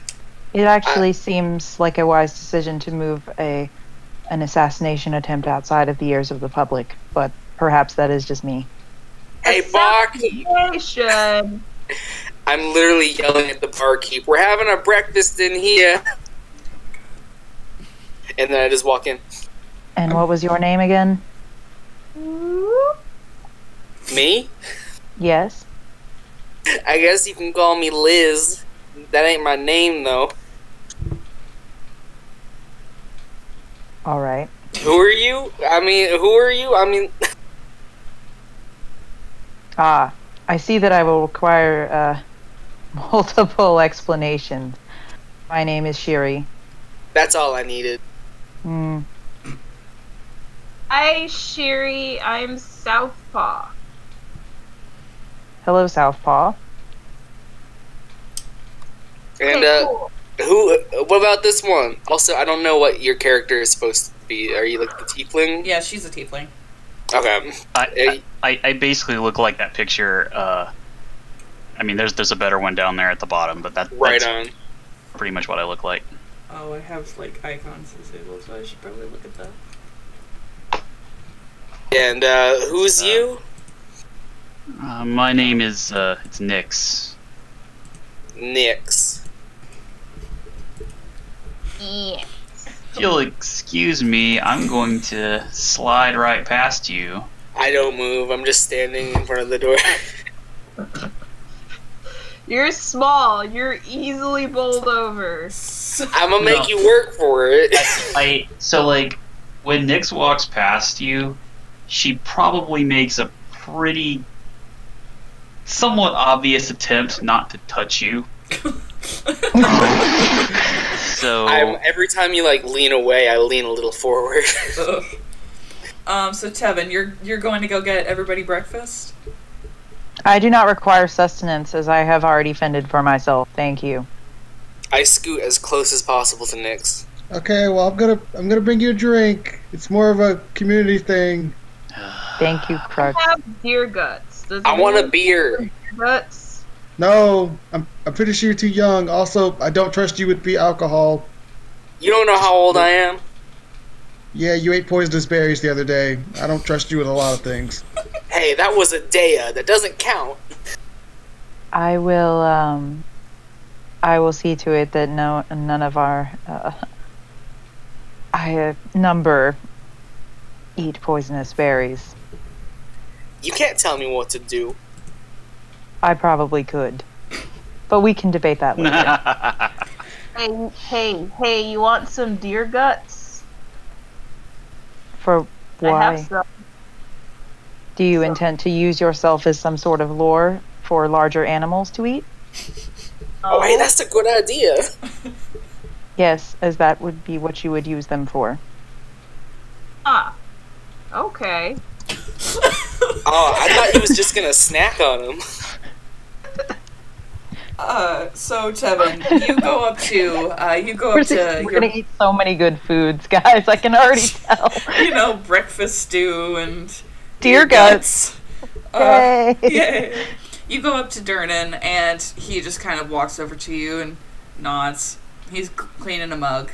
It actually seems like a wise decision to move an assassination attempt outside of the ears of the public, but perhaps that is just me. Hey, barkeep! Assassination. I'm literally yelling at the barkeep. We're having a breakfast in here. And then I just walk in. And what was your name again? Me? Yes. I guess you can call me Liz. That ain't my name, though. All right. Who are you? Who are you? I see that I will require multiple explanations. My name is Shiri. That's all I needed. Hi, Shiri. I'm Southpaw. Hello, Southpaw. And, Cool. what about this one? Also, I don't know what your character is supposed to be. Are you like the tiefling? Yeah, she's a tiefling. Okay. I basically look like that picture. There's a better one down there at the bottom, but that's on. pretty much what I look like. Oh, I have like icons disabled, so I should probably look at that. And who's you? My name is it's Nyx. Nyx. Yeah. If you'll excuse me, I'm going to slide right past you. I don't move. I'm just standing in front of the door. You're small. You're easily bowled over. I'm gonna make you work for it. When Nyx walks past you, she probably makes a pretty somewhat obvious attempt not to touch you. So every time you lean away, I lean a little forward. So Tevin, you're going to go get everybody breakfast? I do not require sustenance, as I have already fended for myself. Thank you. I scoot as close as possible to Nyx. Okay, well I'm gonna bring you a drink. It's more of a community thing. Thank you, Crux. Have deer guts. Does I want a anyone beer. have deer guts? No, I'm pretty sure you're too young. Also, I don't trust you with the alcohol. You don't know how old I am? Yeah, you ate poisonous berries the other day. I don't trust you with a lot of things. Hey, that was a Dea. That doesn't count. I will see to it that none of our number eat poisonous berries. You can't tell me what to do. I probably could, but we can debate that later. Hey, you want some deer guts? For I why? have some. Do you intend to use yourself as some sort of lure for larger animals to eat? Oh, hey, that's a good idea. Yes, as that would be what you would use them for. Ah. Okay. Oh, I thought you was just gonna snack on them. So Tevin, you go up to We're gonna eat so many good foods, guys. I can already tell. Breakfast stew and Deer guts. Yay. Yeah. You go up to Durnan, and he just kind of walks over to you and nods. He's cleaning a mug,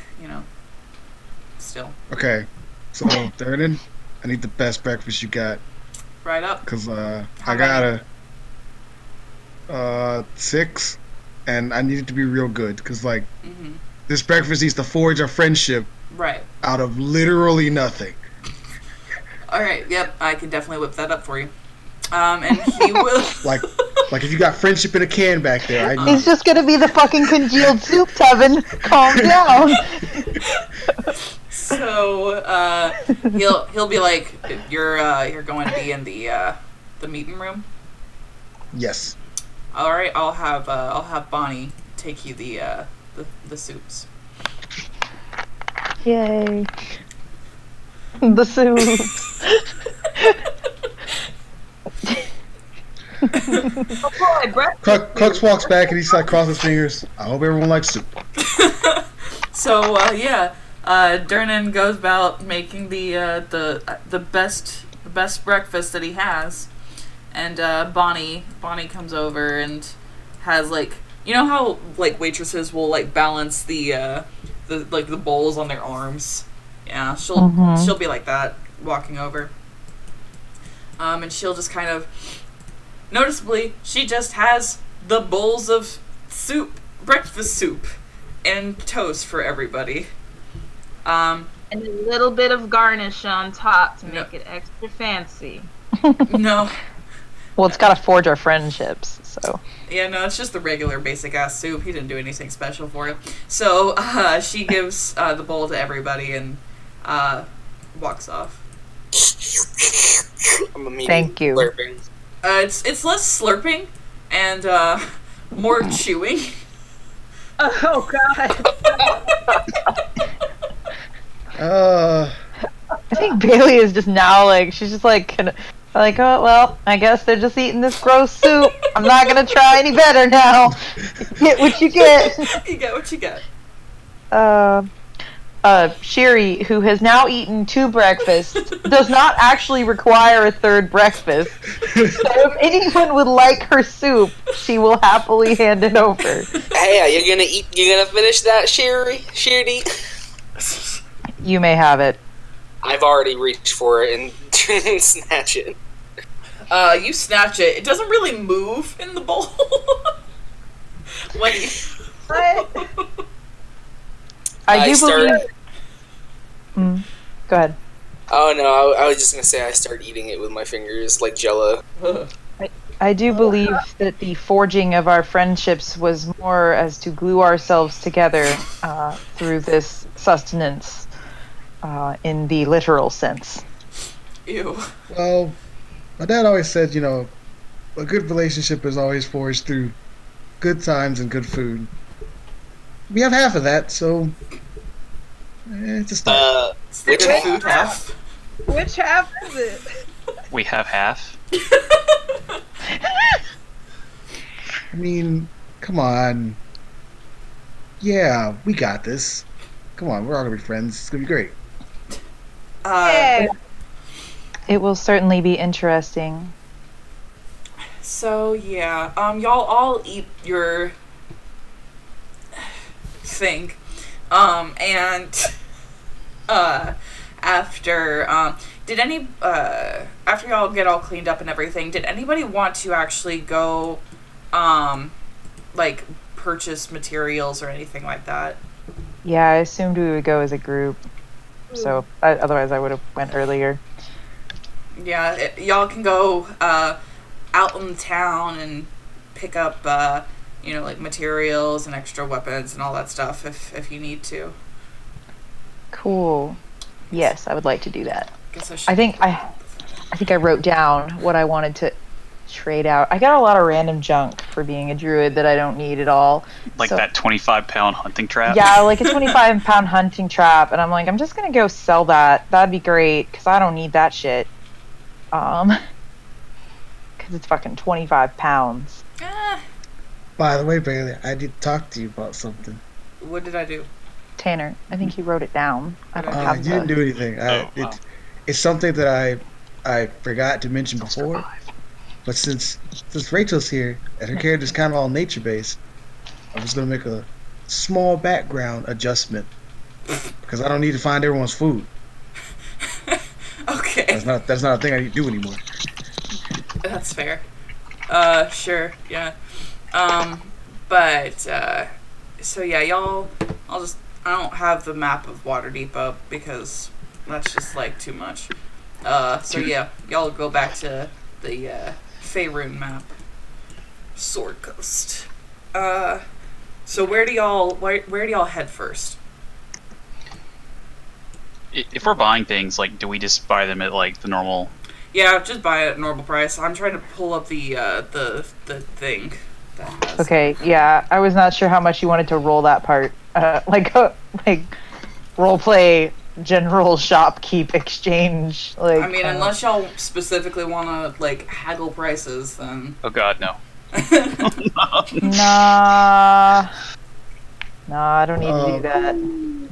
still. Okay, so Durnan, I need the best breakfast you got. Right up. Because I got a 6, and I need it to be real good. Because, this breakfast needs to forge a friendship Right. out of literally nothing. Alright, yep, I can definitely whip that up for you. And he will... Like if you got friendship in a can back there, I need It's just gonna be the fucking congealed soup, Tevin. Calm down. So, he'll be like, you're going to be in the meeting room? Yes. Alright, I'll have Bonnie take you the soups. Yay. The soups. Oh boy, Crux walks back and he's like crossing his fingers. I hope everyone likes soup. So Durnan goes about making the best breakfast that he has, and Bonnie comes over and has how waitresses will balance the bowls on their arms. Yeah, she'll be like that walking over, and she'll just kind of noticeably she just has the bowls of soup, breakfast soup, and toast for everybody. And a little bit of garnish on top to make it extra fancy. No. Well, it's gotta forge our friendships, so. Yeah, no, it's just the regular basic ass soup. He didn't do anything special for it. So she gives the bowl to everybody and walks off. Thank you. Slurping. It's less slurping and more chewing. Oh god. I think Bailey is just now she's just oh well, I guess they're just eating this gross soup. I'm not gonna try any better now. Get what you get. You get what you get. Shiri, who has now eaten 2 breakfasts, does not actually require a 3rd breakfast. So if anyone would like her soup, she will happily hand it over. Hey, you're gonna finish that, Shiri? You may have it. I've already reached for it and snatch it. You snatch it. It doesn't really move in the bowl. When you... I do start... believe. Go ahead. Oh no, I was just gonna say I start eating it with my fingers like Jello. I do believe that the forging of our friendships was more as to glue ourselves together through this sustenance, in the literal sense. Ew. Well, my dad always said, a good relationship is always forged through good times and good food. We have half of that, so it's a start. Which food half? Which half is it? We have half. I mean, come on. Yeah, we got this. Come on, we're all gonna be friends. It's gonna be great. Yeah. It will certainly be interesting. So yeah, y'all all eat your thing, and after after y'all get all cleaned up and everything, did anybody want to actually go, like purchase materials or anything like that? Yeah, I assumed we would go as a group. So otherwise I would have went earlier. Yeah, y'all can go out in town and pick up, like materials and extra weapons and all that stuff if you need to. Cool. Yes, I would like to do that. Guess I should. I think I wrote down what I wanted to trade out. I got a lot of random junk for being a druid that I don't need at all. Like that 25-pound hunting trap? Yeah, like a 25-pound hunting trap. And I'm like, I'm just going to go sell that. That'd be great, because I don't need that shit. Because it's fucking 25 pounds. By the way, Bailey, I did talk to you about something. What did I do? Tanner, I think you wrote it down. I don't have you didn't do anything. It's something that I forgot to mention before. But since Rachel's here and her character's kind of all nature based, I was gonna make a small background adjustment because I don't need to find everyone's food. Okay. That's not a thing I need to do anymore. That's fair. Sure, yeah. But so yeah, y'all. I don't have the map of Waterdeep up because that's just like too much. So yeah, y'all go back to the Faerun map, Sword Coast. So where do y'all head first? If we're buying things, like, do we just buy them at like the normal? Yeah, just buy it at normal price. I'm trying to pull up the thing. That has Okay, yeah, I was not sure how much you wanted to roll that part. Like role play general shopkeep exchange. Like, I mean, unless y'all specifically want to like haggle prices, then. Oh God, no. Nah, I don't need to do that.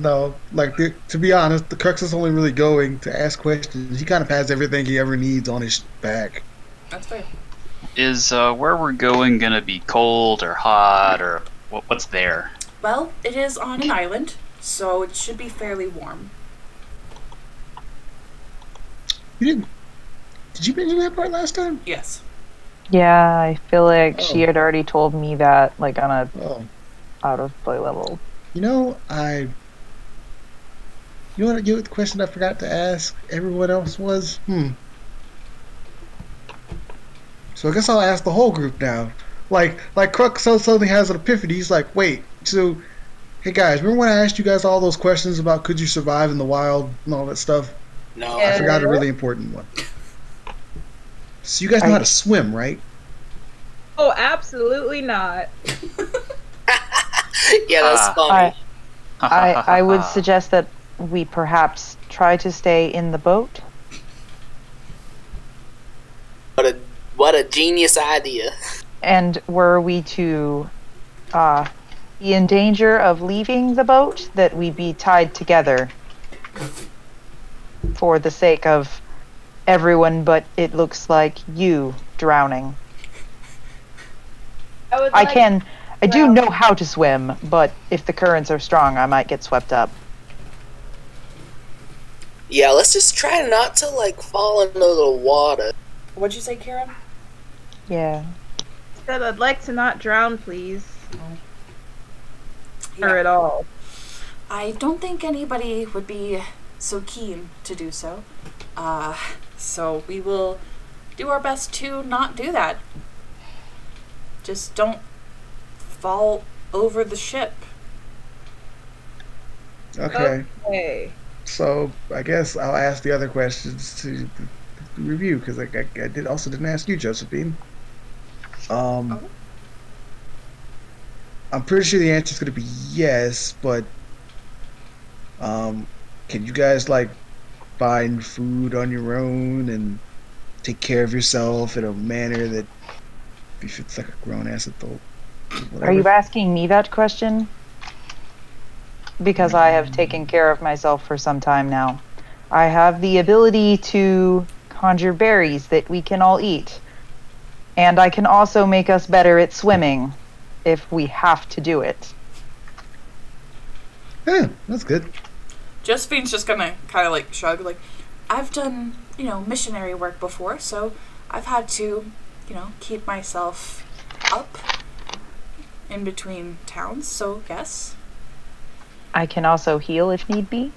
No, like to be honest, the Crux is only really going to ask questions. He kind of has everything he ever needs on his back. That's fair. Is where we're going gonna be cold or hot or what's there? Well, it is on an island, so it should be fairly warm. Did you mention that part last time? Yes. Yeah, I feel like she had already told me that, like, on a out of play level. You know what the question I forgot to ask everyone else was? So I guess I'll ask the whole group now. Like Crux suddenly has an epiphany. He's like, wait, so, hey guys, remember when I asked you guys all those questions about could you survive in the wild and all that stuff? No. I forgot a really important one. So you guys know how to swim, right? Oh, absolutely not. Yeah, that's funny. I would suggest that we perhaps try to stay in the boat. What a genius idea. And were we to be in danger of leaving the boat, that we be tied together for the sake of everyone but it looks like you drowning. I do know how to swim, but if the currents are strong, I might get swept up. Yeah, let's just try not to like fall into the water. What'd you say, Karen? Yeah. Said I'd like to not drown, please. Yeah. Or at all. I don't think anybody would be so keen to do so. So we will do our best to not do that. Just don't fall over the ship. Okay. So I guess I'll ask the other questions to review because I didn't ask you, Josephine. I'm pretty sure the answer is going to be yes, but can you guys like find food on your own and take care of yourself in a manner that befits like a grown ass adult? Whatever. Are you asking me that question? Because I have taken care of myself for some time now. I have the ability to conjure berries that we can all eat. And I can also make us better at swimming if we have to do it. Yeah, that's good. Josephine's just gonna kind of like shrug, like, I've done, missionary work before, so I've had to, keep myself up in between towns, so yes. I can also heal if need be.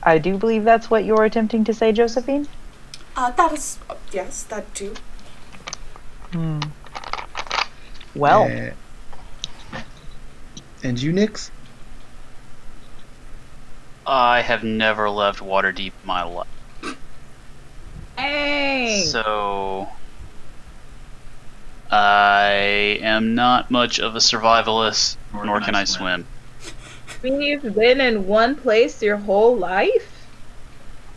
I do believe that's what you're attempting to say, Josephine? That is, yes, that too. Well. And you, Nix? I have never left Waterdeep in my life. Hey! So I am not much of a survivalist, nor can I swim. You've been in one place your whole life?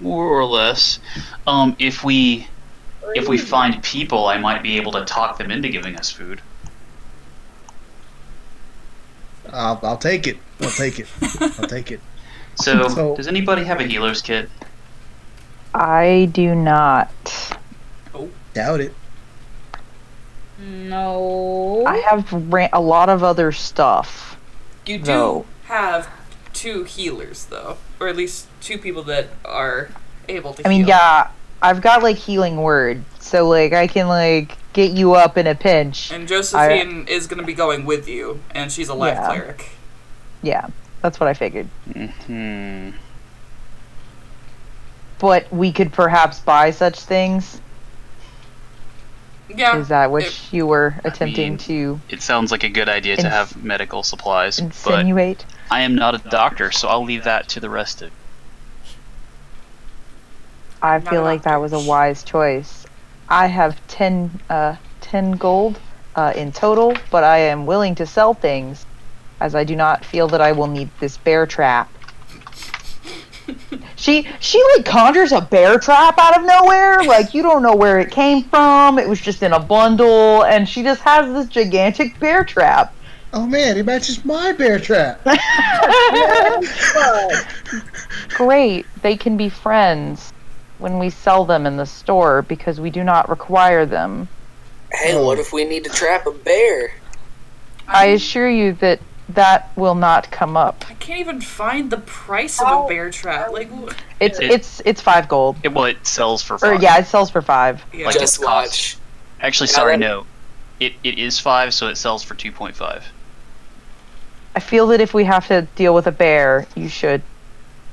More or less. If we find people, I might be able to talk them into giving us food. I'll take it. I'll take it. I'll take it. So, does anybody have a healer's kit? I do not. Doubt it. No. I have a lot of other stuff. You do though. have 2 healers, though. Or at least 2 people that are able to heal. I mean, yeah, I've got, like, healing word. So, like, I can, like, get you up in a pinch. And Josephine is going to be going with you, and she's a life cleric. Yeah, that's what I figured. Mm-hmm. But we could perhaps buy such things. Yeah. Is that what you were attempting to It sounds like a good idea to have medical supplies, insinuate? but I am not a doctor, so I'll leave that to the rest of you. I feel like that was a wise choice. I have 10 gold in total, but I am willing to sell things, as I do not feel that I will need this bear trap. She like conjures a bear trap out of nowhere. Like, you don't know where it came from. It was just in a bundle, and she just has this gigantic bear trap. Oh man, it matches my bear trap. Great. They can be friends when we sell them in the store because we do not require them. Hey, what if we need to trap a bear? I assure you that that will not come up. I can't even find the price of a bear trap. Like, It's 5 gold. It sells for 5. Or yeah, it sells for 5. Yeah. Like Just it costs. watch. Actually, sorry, no. It is 5, so it sells for 2.5. I feel that if we have to deal with a bear, you should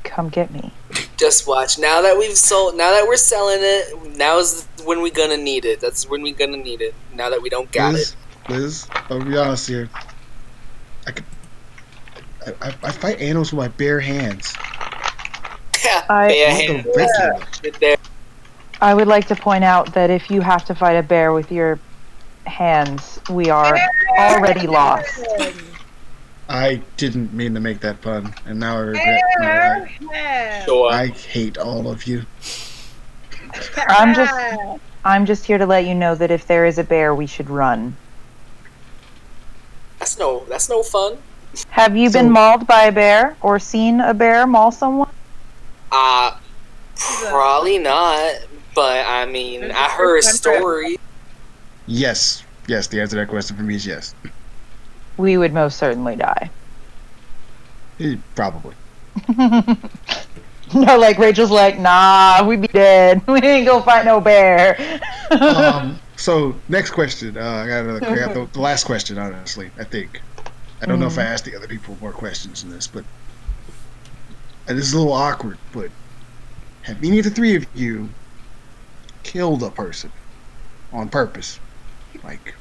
come get me. Just watch. Now that we're selling it, now's when we're gonna need it. That's when we're gonna need it. Now that we don't got it. Liz, I'll be honest here. I fight animals with my bare hands. Yeah, I would like to point out that if you have to fight a bear with your hands, we are already lost. I didn't mean to make that pun, and now I regret my life. I hate all of you. I'm just here to let you know that if there is a bear, we should run. That's no fun. Have you been mauled by a bear or seen a bear maul someone? Probably not. But I mean, I heard a story. Yes. Yes, the answer to that question for me is yes. We would most certainly die. Probably. No, like Rachel's like, nah, we'd be dead. We ain't gonna fight no bear. So next question. I got the last question. Honestly, I think. I don't know if I asked the other people more questions in this, but and this is a little awkward. But have any of the 3 of you killed a person on purpose? Like,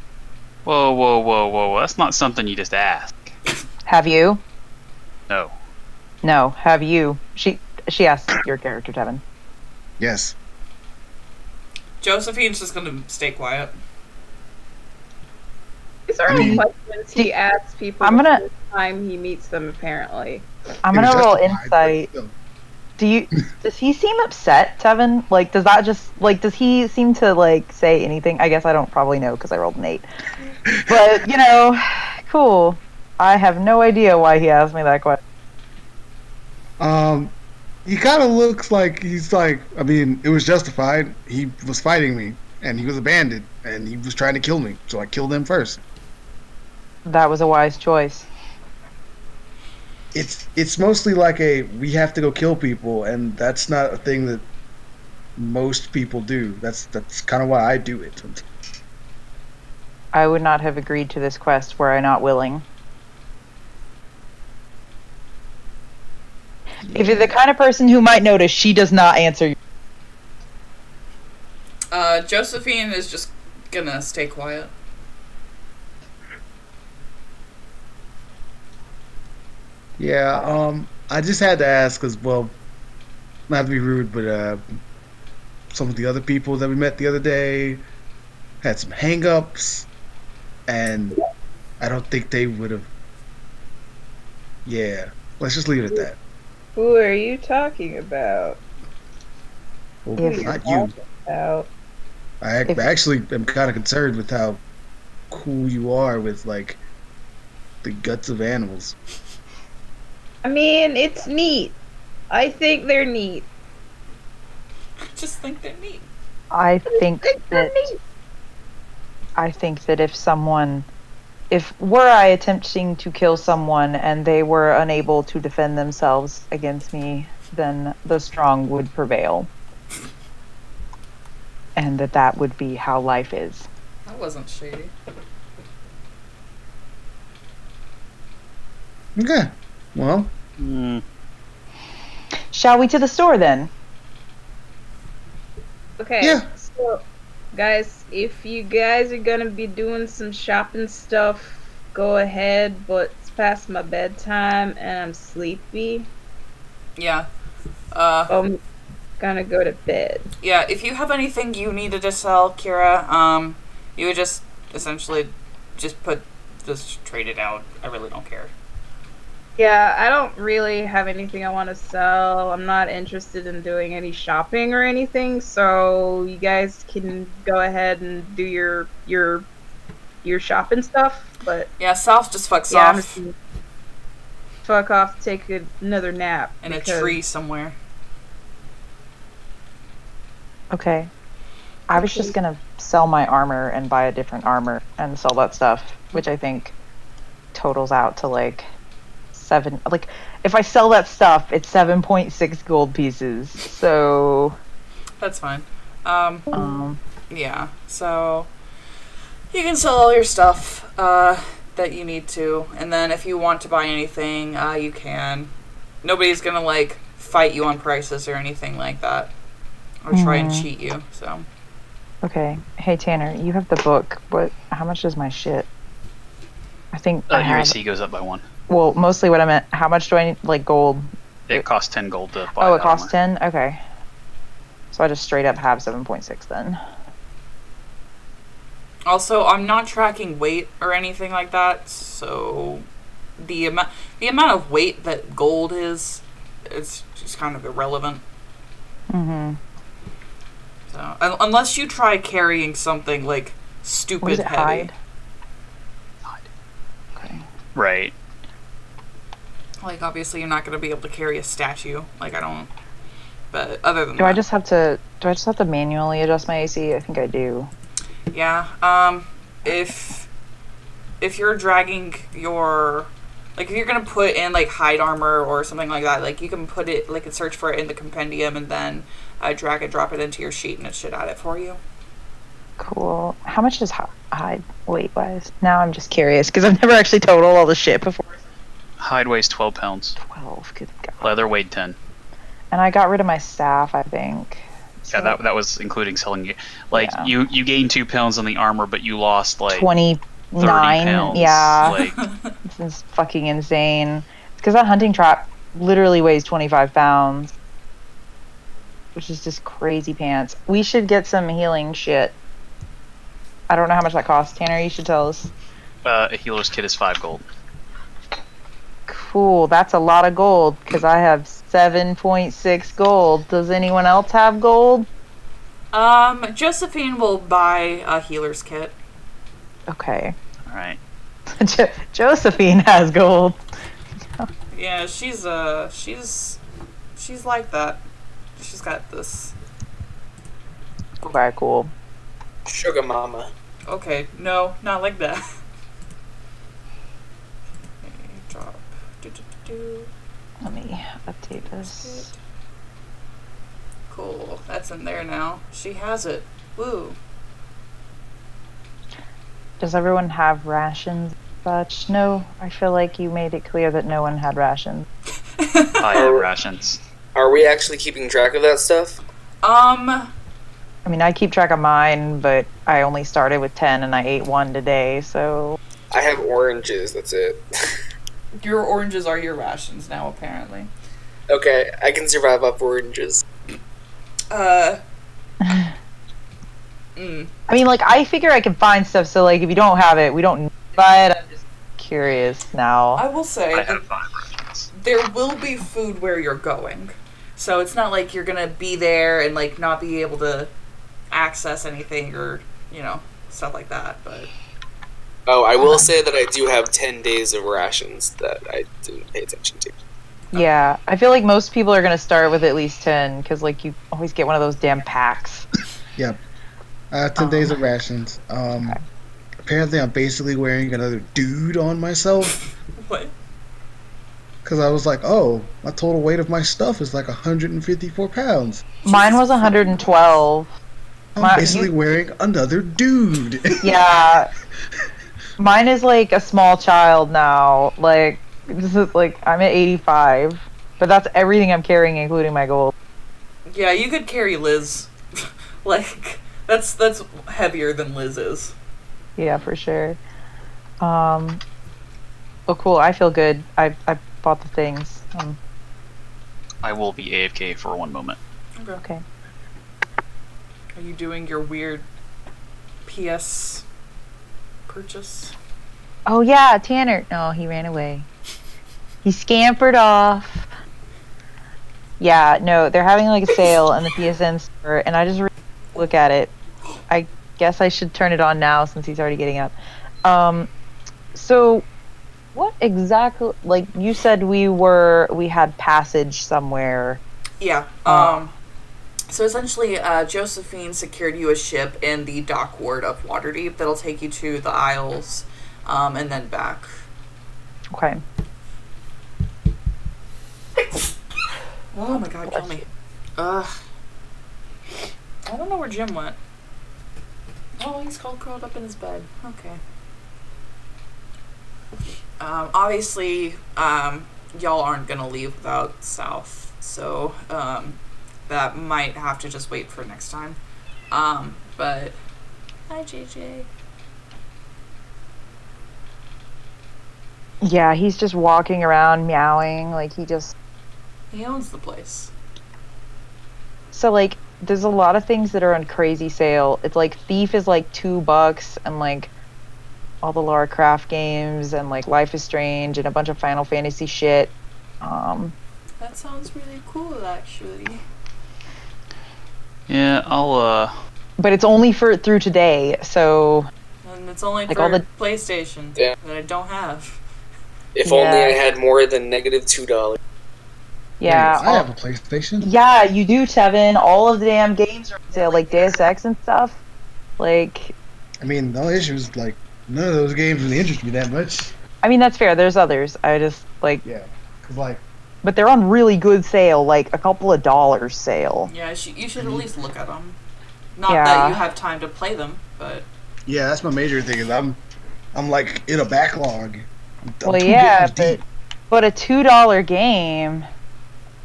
Whoa. That's not something you just ask. Have you? No. No. Have you? She asked your character, Tevin. yes. Josephine's just gonna stay quiet. These are all questions he asks people I'm gonna- the time he meets them, apparently. I'm gonna roll insight. Does he seem upset, Tevin? Like, does he seem to, like, say anything? I guess I don't probably know because I rolled an 8. But, cool. I have no idea why he asked me that question. He kind of looks like he's like. I mean, it was justified. He was fighting me, and he was a bandit, and he was trying to kill me. So I killed him first. That was a wise choice. It's mostly like we have to go kill people, and that's not a thing that most people do. That's kind of why I do it. I would not have agreed to this quest were I not willing. If you're the kind of person who might notice, she does not answer. Josephine is just gonna stay quiet. Yeah, I just had to ask because, well, not to be rude, but some of the other people that we met the other day had some hang-ups, and I don't think they would have. Yeah, let's just leave it at that. Who are you talking about? Well, If- not you. About? I actually am kind of concerned with how cool you are with, like, the guts of animals. I mean, it's neat. I think they're neat. Just think they're neat. I think They're that neat. if were I attempting to kill someone and they were unable to defend themselves against me, then the strong would prevail. And that would be how life is. That wasn't shady. Okay, well, Shall we to the store then? Okay. Yeah. So, guys, if you guys are gonna be doing some shopping stuff, go ahead. But it's past my bedtime and I'm sleepy. Yeah. I'm gonna go to bed. Yeah, if you have anything you needed to sell, Kira, you would just essentially just trade it out. I really don't care. Yeah, I don't really have anything I want to sell. I'm not interested in doing any shopping or anything, so you guys can go ahead and do your shopping stuff. But Yeah, South just fucks yeah, I'm off just gonna fuck off, take another nap in a because- tree somewhere. Okay. I was just gonna sell my armor and buy a different armor and sell that stuff, which I think totals out to like 7. Like, if I sell that stuff, it's 7.6 gold pieces. So, That's fine. um, Yeah, so you can sell all your stuff that you need to, and then if you want to buy anything, you can. Nobody's gonna like fight you on prices or anything like that, or try and cheat you. So okay. Hey Tanner, you have the book. How much is my shit? I think I Your have. AC goes up by 1. Well, mostly what I meant. How much do I need? Like gold? It costs 10 gold to buy. Oh, it the costs armor. 10. Okay. So I just straight up have 7.6 then. also, I'm not tracking weight or anything like that. So the amount of weight that gold is, it's just kind of irrelevant. Mm-hmm. So unless you try carrying something like stupid What is it? heavy. Hide. Okay. Right. Like, obviously, you're not going to be able to carry a statue. Like, I don't. But other than Do I that, just have to manually adjust my AC? I think I do. yeah. If you're dragging your, like, if you're gonna put in like hide armor or something like that, like you can put it, like, and search for it in the compendium, and then drag and drop it into your sheet, and it should add it for you. Cool. How much does hide weight wise? Now I'm just curious because I've never actually totaled all the shit before. Hide weighs 12 pounds. 12. Good God. Leather weighed 10. And I got rid of my staff, I think. Yeah, that was including selling it. Like, Yeah. you gained 2 pounds on the armor, but you lost like 29. 30 pounds. Yeah. Like, This is fucking insane. It's because that hunting trap literally weighs 25 pounds. Which is just crazy pants. We should get some healing shit. I don't know how much that costs. Tanner, you should tell us. a healer's kit is 5 gold. Cool. That's a lot of gold because I have 7.6 gold. Does anyone else have gold? Josephine will buy a healer's kit. Okay. Alright. Josephine has gold. Yeah, she's she's like that. She's got this. Okay, cool. Sugar mama. Okay, no, not like that. Okay, drop. Do. Let me update this. Cool, that's in there now. She has it. Woo. Does everyone have rations? Such? No, I feel like you made it clear that no one had rations. I have rations. Are we actually keeping track of that stuff? I mean, I keep track of mine, but I only started with 10 and I ate one today, so... I have oranges, that's it. Your oranges are your rations now, apparently. Okay, I can survive off oranges. I mean, like, I figure I can find stuff, so, like, if you don't have it, we don't need to buy it. I'm just curious now. I will say I have 5 rations. there will be food where you're going. So it's not like you're gonna be there and, like, not be able to access anything or, you know, stuff like that, but... Oh, I will say that I do have 10 days of rations that I didn't pay attention to. Yeah, I feel like most people are going to start with at least 10, because, like, you always get one of those damn packs. Yep. 10 days of rations. Apparently I'm basically wearing another dude on myself. What? Because I was like, oh, my total weight of my stuff is like 154 pounds. Mine was 112. I'm basically wearing another dude. Yeah. Mine is like a small child now. Like, this is like, I'm at 85. But that's everything I'm carrying, including my gold. Yeah, you could carry Liz. Like, that's heavier than Liz is. Yeah, for sure. Oh, cool. I feel good. I bought the things. I will be AFK for 1 moment. Okay. Are you doing your weird PS purchase? Oh, yeah, Tanner. No, he ran away. He scampered off. Yeah, no, they're having like a sale in the PSN store, and I just look at it. I guess I should turn it on now since he's already getting up. So what exactly, like, you said we had passage somewhere. Yeah. So essentially, Josephine secured you a ship in the dock ward of Waterdeep that'll take you to the Isles, and then back. Okay. Oh my god, kill me. I don't know where Jim went. Oh, he's curled up in his bed. Okay. Obviously, y'all aren't gonna leave without South, so, that might have to just wait for next time. But... Hi, JJ. Yeah, he's just walking around meowing, like He owns the place. So, like, there's a lot of things that are on crazy sale. It's like Thief is like $2, and like all the Lara Croft games, and like Life is Strange, and a bunch of Final Fantasy shit. That sounds really cool, actually. Yeah, I'll But it's only through today, so... And it's only like for all the PlayStation Yeah. that I don't have. If only I had more than -$2. Yeah. I have a PlayStation. Yeah, you do, Tevin. All of the damn games are on sale, like Deus Ex and stuff. Like... I mean, the only issue is, like, none of those games really interest me that much. I mean, that's fair. There's others. I just, like... Yeah, because, like... But they're on really good sale, like a couple of dollars sale. Yeah, you should at least look at them. Not Yeah. that you have time to play them, but... Yeah, that's my major thing, is I'm like, in a backlog. I'm Well, 2 yeah, games deep. but a $2 game...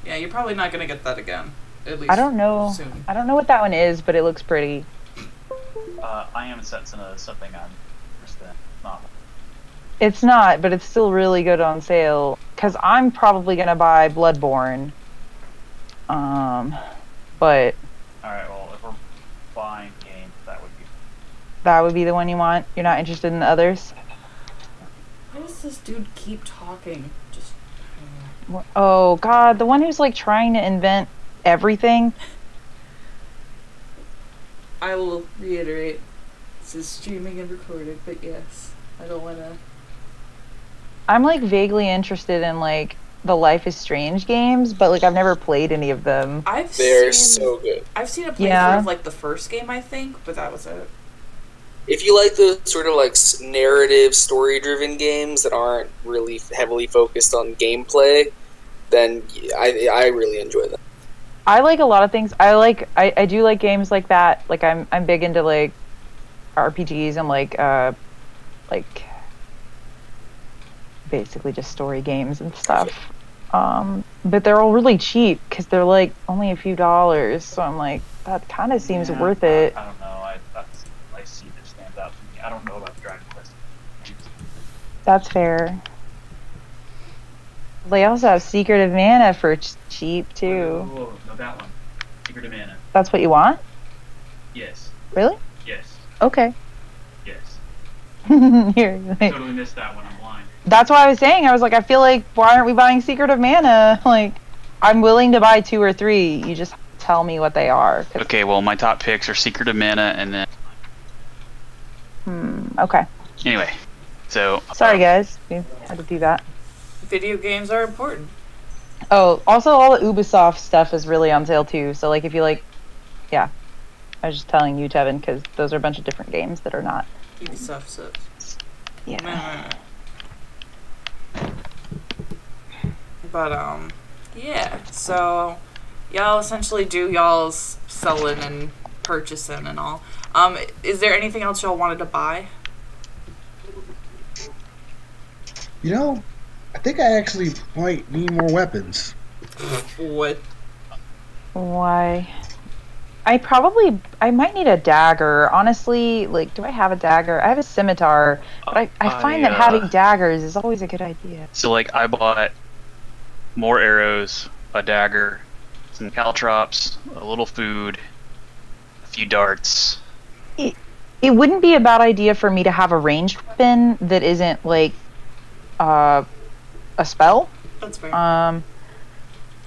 Yeah, you're probably not gonna get that again. At least I don't know. soon. I don't know what that one is, but it looks pretty. I am set to something I'm interested in. Not It's not, but it's still really good on sale. Because I'm probably going to buy Bloodborne. But alright, well, if we're buying games, that would be the one you want? You're not interested in the others? Why does this dude keep talking? Just... Oh, God. The one who's, like, trying to invent everything? I will reiterate. This is streaming and recorded, but yes. I don't wanna... I'm, like, vaguely interested in, like, the Life is Strange games, but like I've never played any of them. They're so good. I've seen a playthrough Yeah. of like the first game, I think, but that was it. If you like the sort of like narrative, story-driven games that aren't really heavily focused on gameplay, then I really enjoy them. I like a lot of things. I do like games like that. Like I'm big into like RPGs and like basically just story games and stuff. But they're all really cheap because they're like only a few dollars. So I'm like, that kind of seems worth it. I don't know. That's I see that stands out to me. I don't know about Dragon Quest. That's fair. They also have Secret of Mana for cheap too. Whoa, no, that one. Secret of Mana. That's what you want? Yes. Really? Yes. Okay. Yes. Here, like, Totally missed that one. I'm blind. that's why I was saying. I was like, I feel like why aren't we buying Secret of Mana? Like, I'm willing to buy 2 or 3. You just tell me what they are. Okay, well, my top picks are Secret of Mana, and then Okay. anyway. So Sorry, guys. We had to do that. Video games are important. Oh, also all the Ubisoft stuff is really on sale too. So like, if you like, yeah, I was just telling you, Tevin, because those are a bunch of different games that are not. Ubisoft sucks. Yeah. But yeah. So y'all essentially do y'all's selling and purchasing and all. Is there anything else y'all wanted to buy? You know, I think I actually might need more weapons. What? Why? I might need a dagger. Honestly, like, do I have a dagger? I have a scimitar, but I find that having daggers is always a good idea. So, like, I bought more arrows, a dagger, some caltrops, a little food, a few darts. It wouldn't be a bad idea for me to have a ranged weapon that isn't, like, a spell. That's fair. like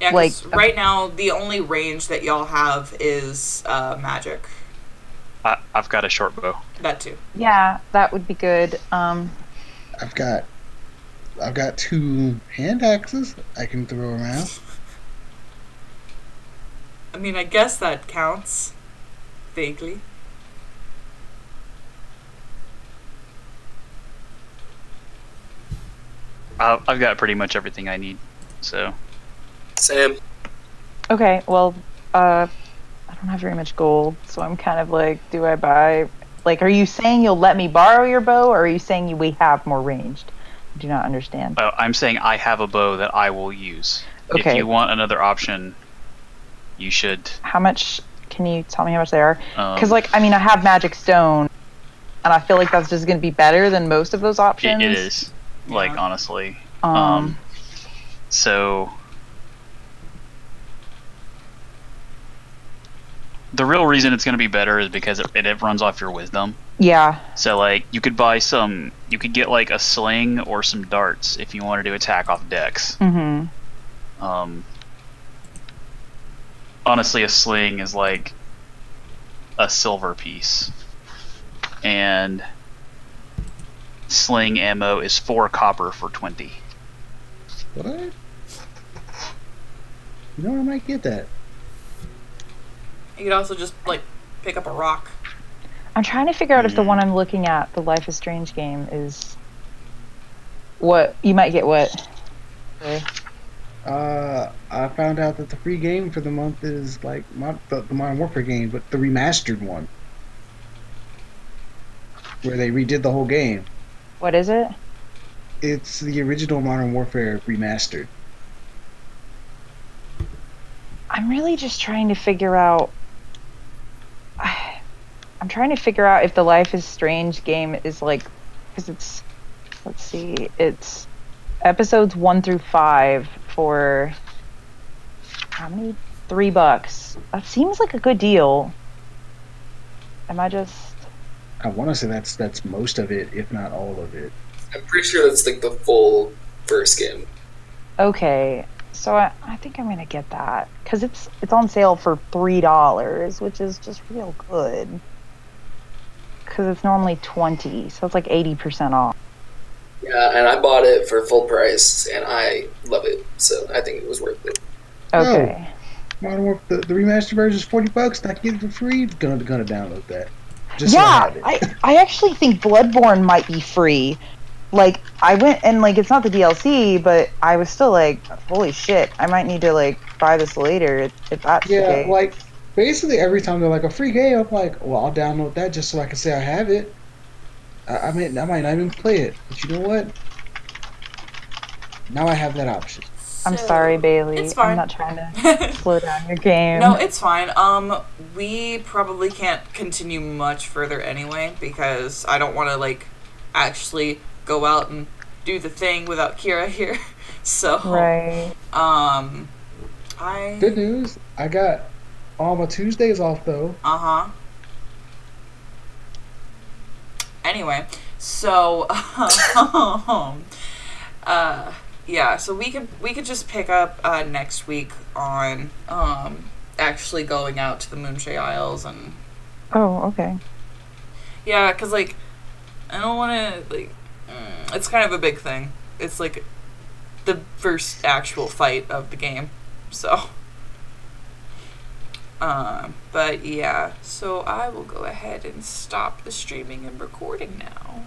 Yeah, because right now the only range that y'all have is magic. I've got a short bow. That too. Yeah, that would be good. I've got 2 hand axes I can throw around. I mean, I guess that counts. Vaguely. I've got pretty much everything I need. So. Sam. Okay, well, I don't have very much gold, so I'm kind of like, do I buy? Like, are you saying you'll let me borrow your bow, or are you saying we have more ranged? I do not understand. I'm saying I have a bow that I will use. Okay. If you want another option, you should. How much? Can you tell me how much they are? Because, like, I mean, I have magic stone, and I feel like that's just going to be better than most of those options. It is. Like, honestly. So the real reason it's going to be better is because it runs off your wisdom. Yeah. So, like, you could get, like, a sling or some darts if you wanted to attack off dex. Honestly, a sling is like a silver piece. And sling ammo is 4 copper for 20. What? You know, I might get that. You could also just like pick up a rock. I'm trying to figure out if the one I'm looking at, the Life is Strange game, is what you might get. What? Okay. I found out that the free game for the month is like not the Modern Warfare game, but the remastered one, where they redid the whole game. What is it? It's the original Modern Warfare remastered. I'm really just trying to figure out. I'm trying to figure out if the Life is Strange game is like, because it's, let's see, it's episodes 1 through 5 for how many? $3. That seems like a good deal. Am I just? I want to say that's most of it, if not all of it. I'm pretty sure that's like the full first game. Okay, so I think I'm gonna get that because it's on sale for $3, which is just real good. Because it's normally $20, so it's like 80% off. Yeah, and I bought it for full price, and I love it. So I think it was worth it. Okay. Modern Warfare, the remastered version is $40. Not get it for free. Gonna download that. Just so I Yeah, have it. I actually think Bloodborne might be free. Like, I went and, like, it's not the DLC, but I was still like, holy shit, I might need to, like, buy this later if that's the Yeah, case. like basically every time they're like a free game, I'm like, well, I'll download that just so I can say I have it. I might not even play it, but you know what? Now I have that option. I'm So, sorry, Bailey. It's fine. I'm not trying to slow down your game. No, it's fine. We probably can't continue much further anyway because I don't want to like actually go out and do the thing without Kira here. So, Right. Good news, I got all my Tuesdays off though. Anyway, so yeah, so we could just pick up next week on actually going out to the Moonshay Isles and Oh, okay. yeah, cuz like I don't want to like it's kind of a big thing. It's like the first actual fight of the game. So but yeah, so I will go ahead and stop the streaming and recording now.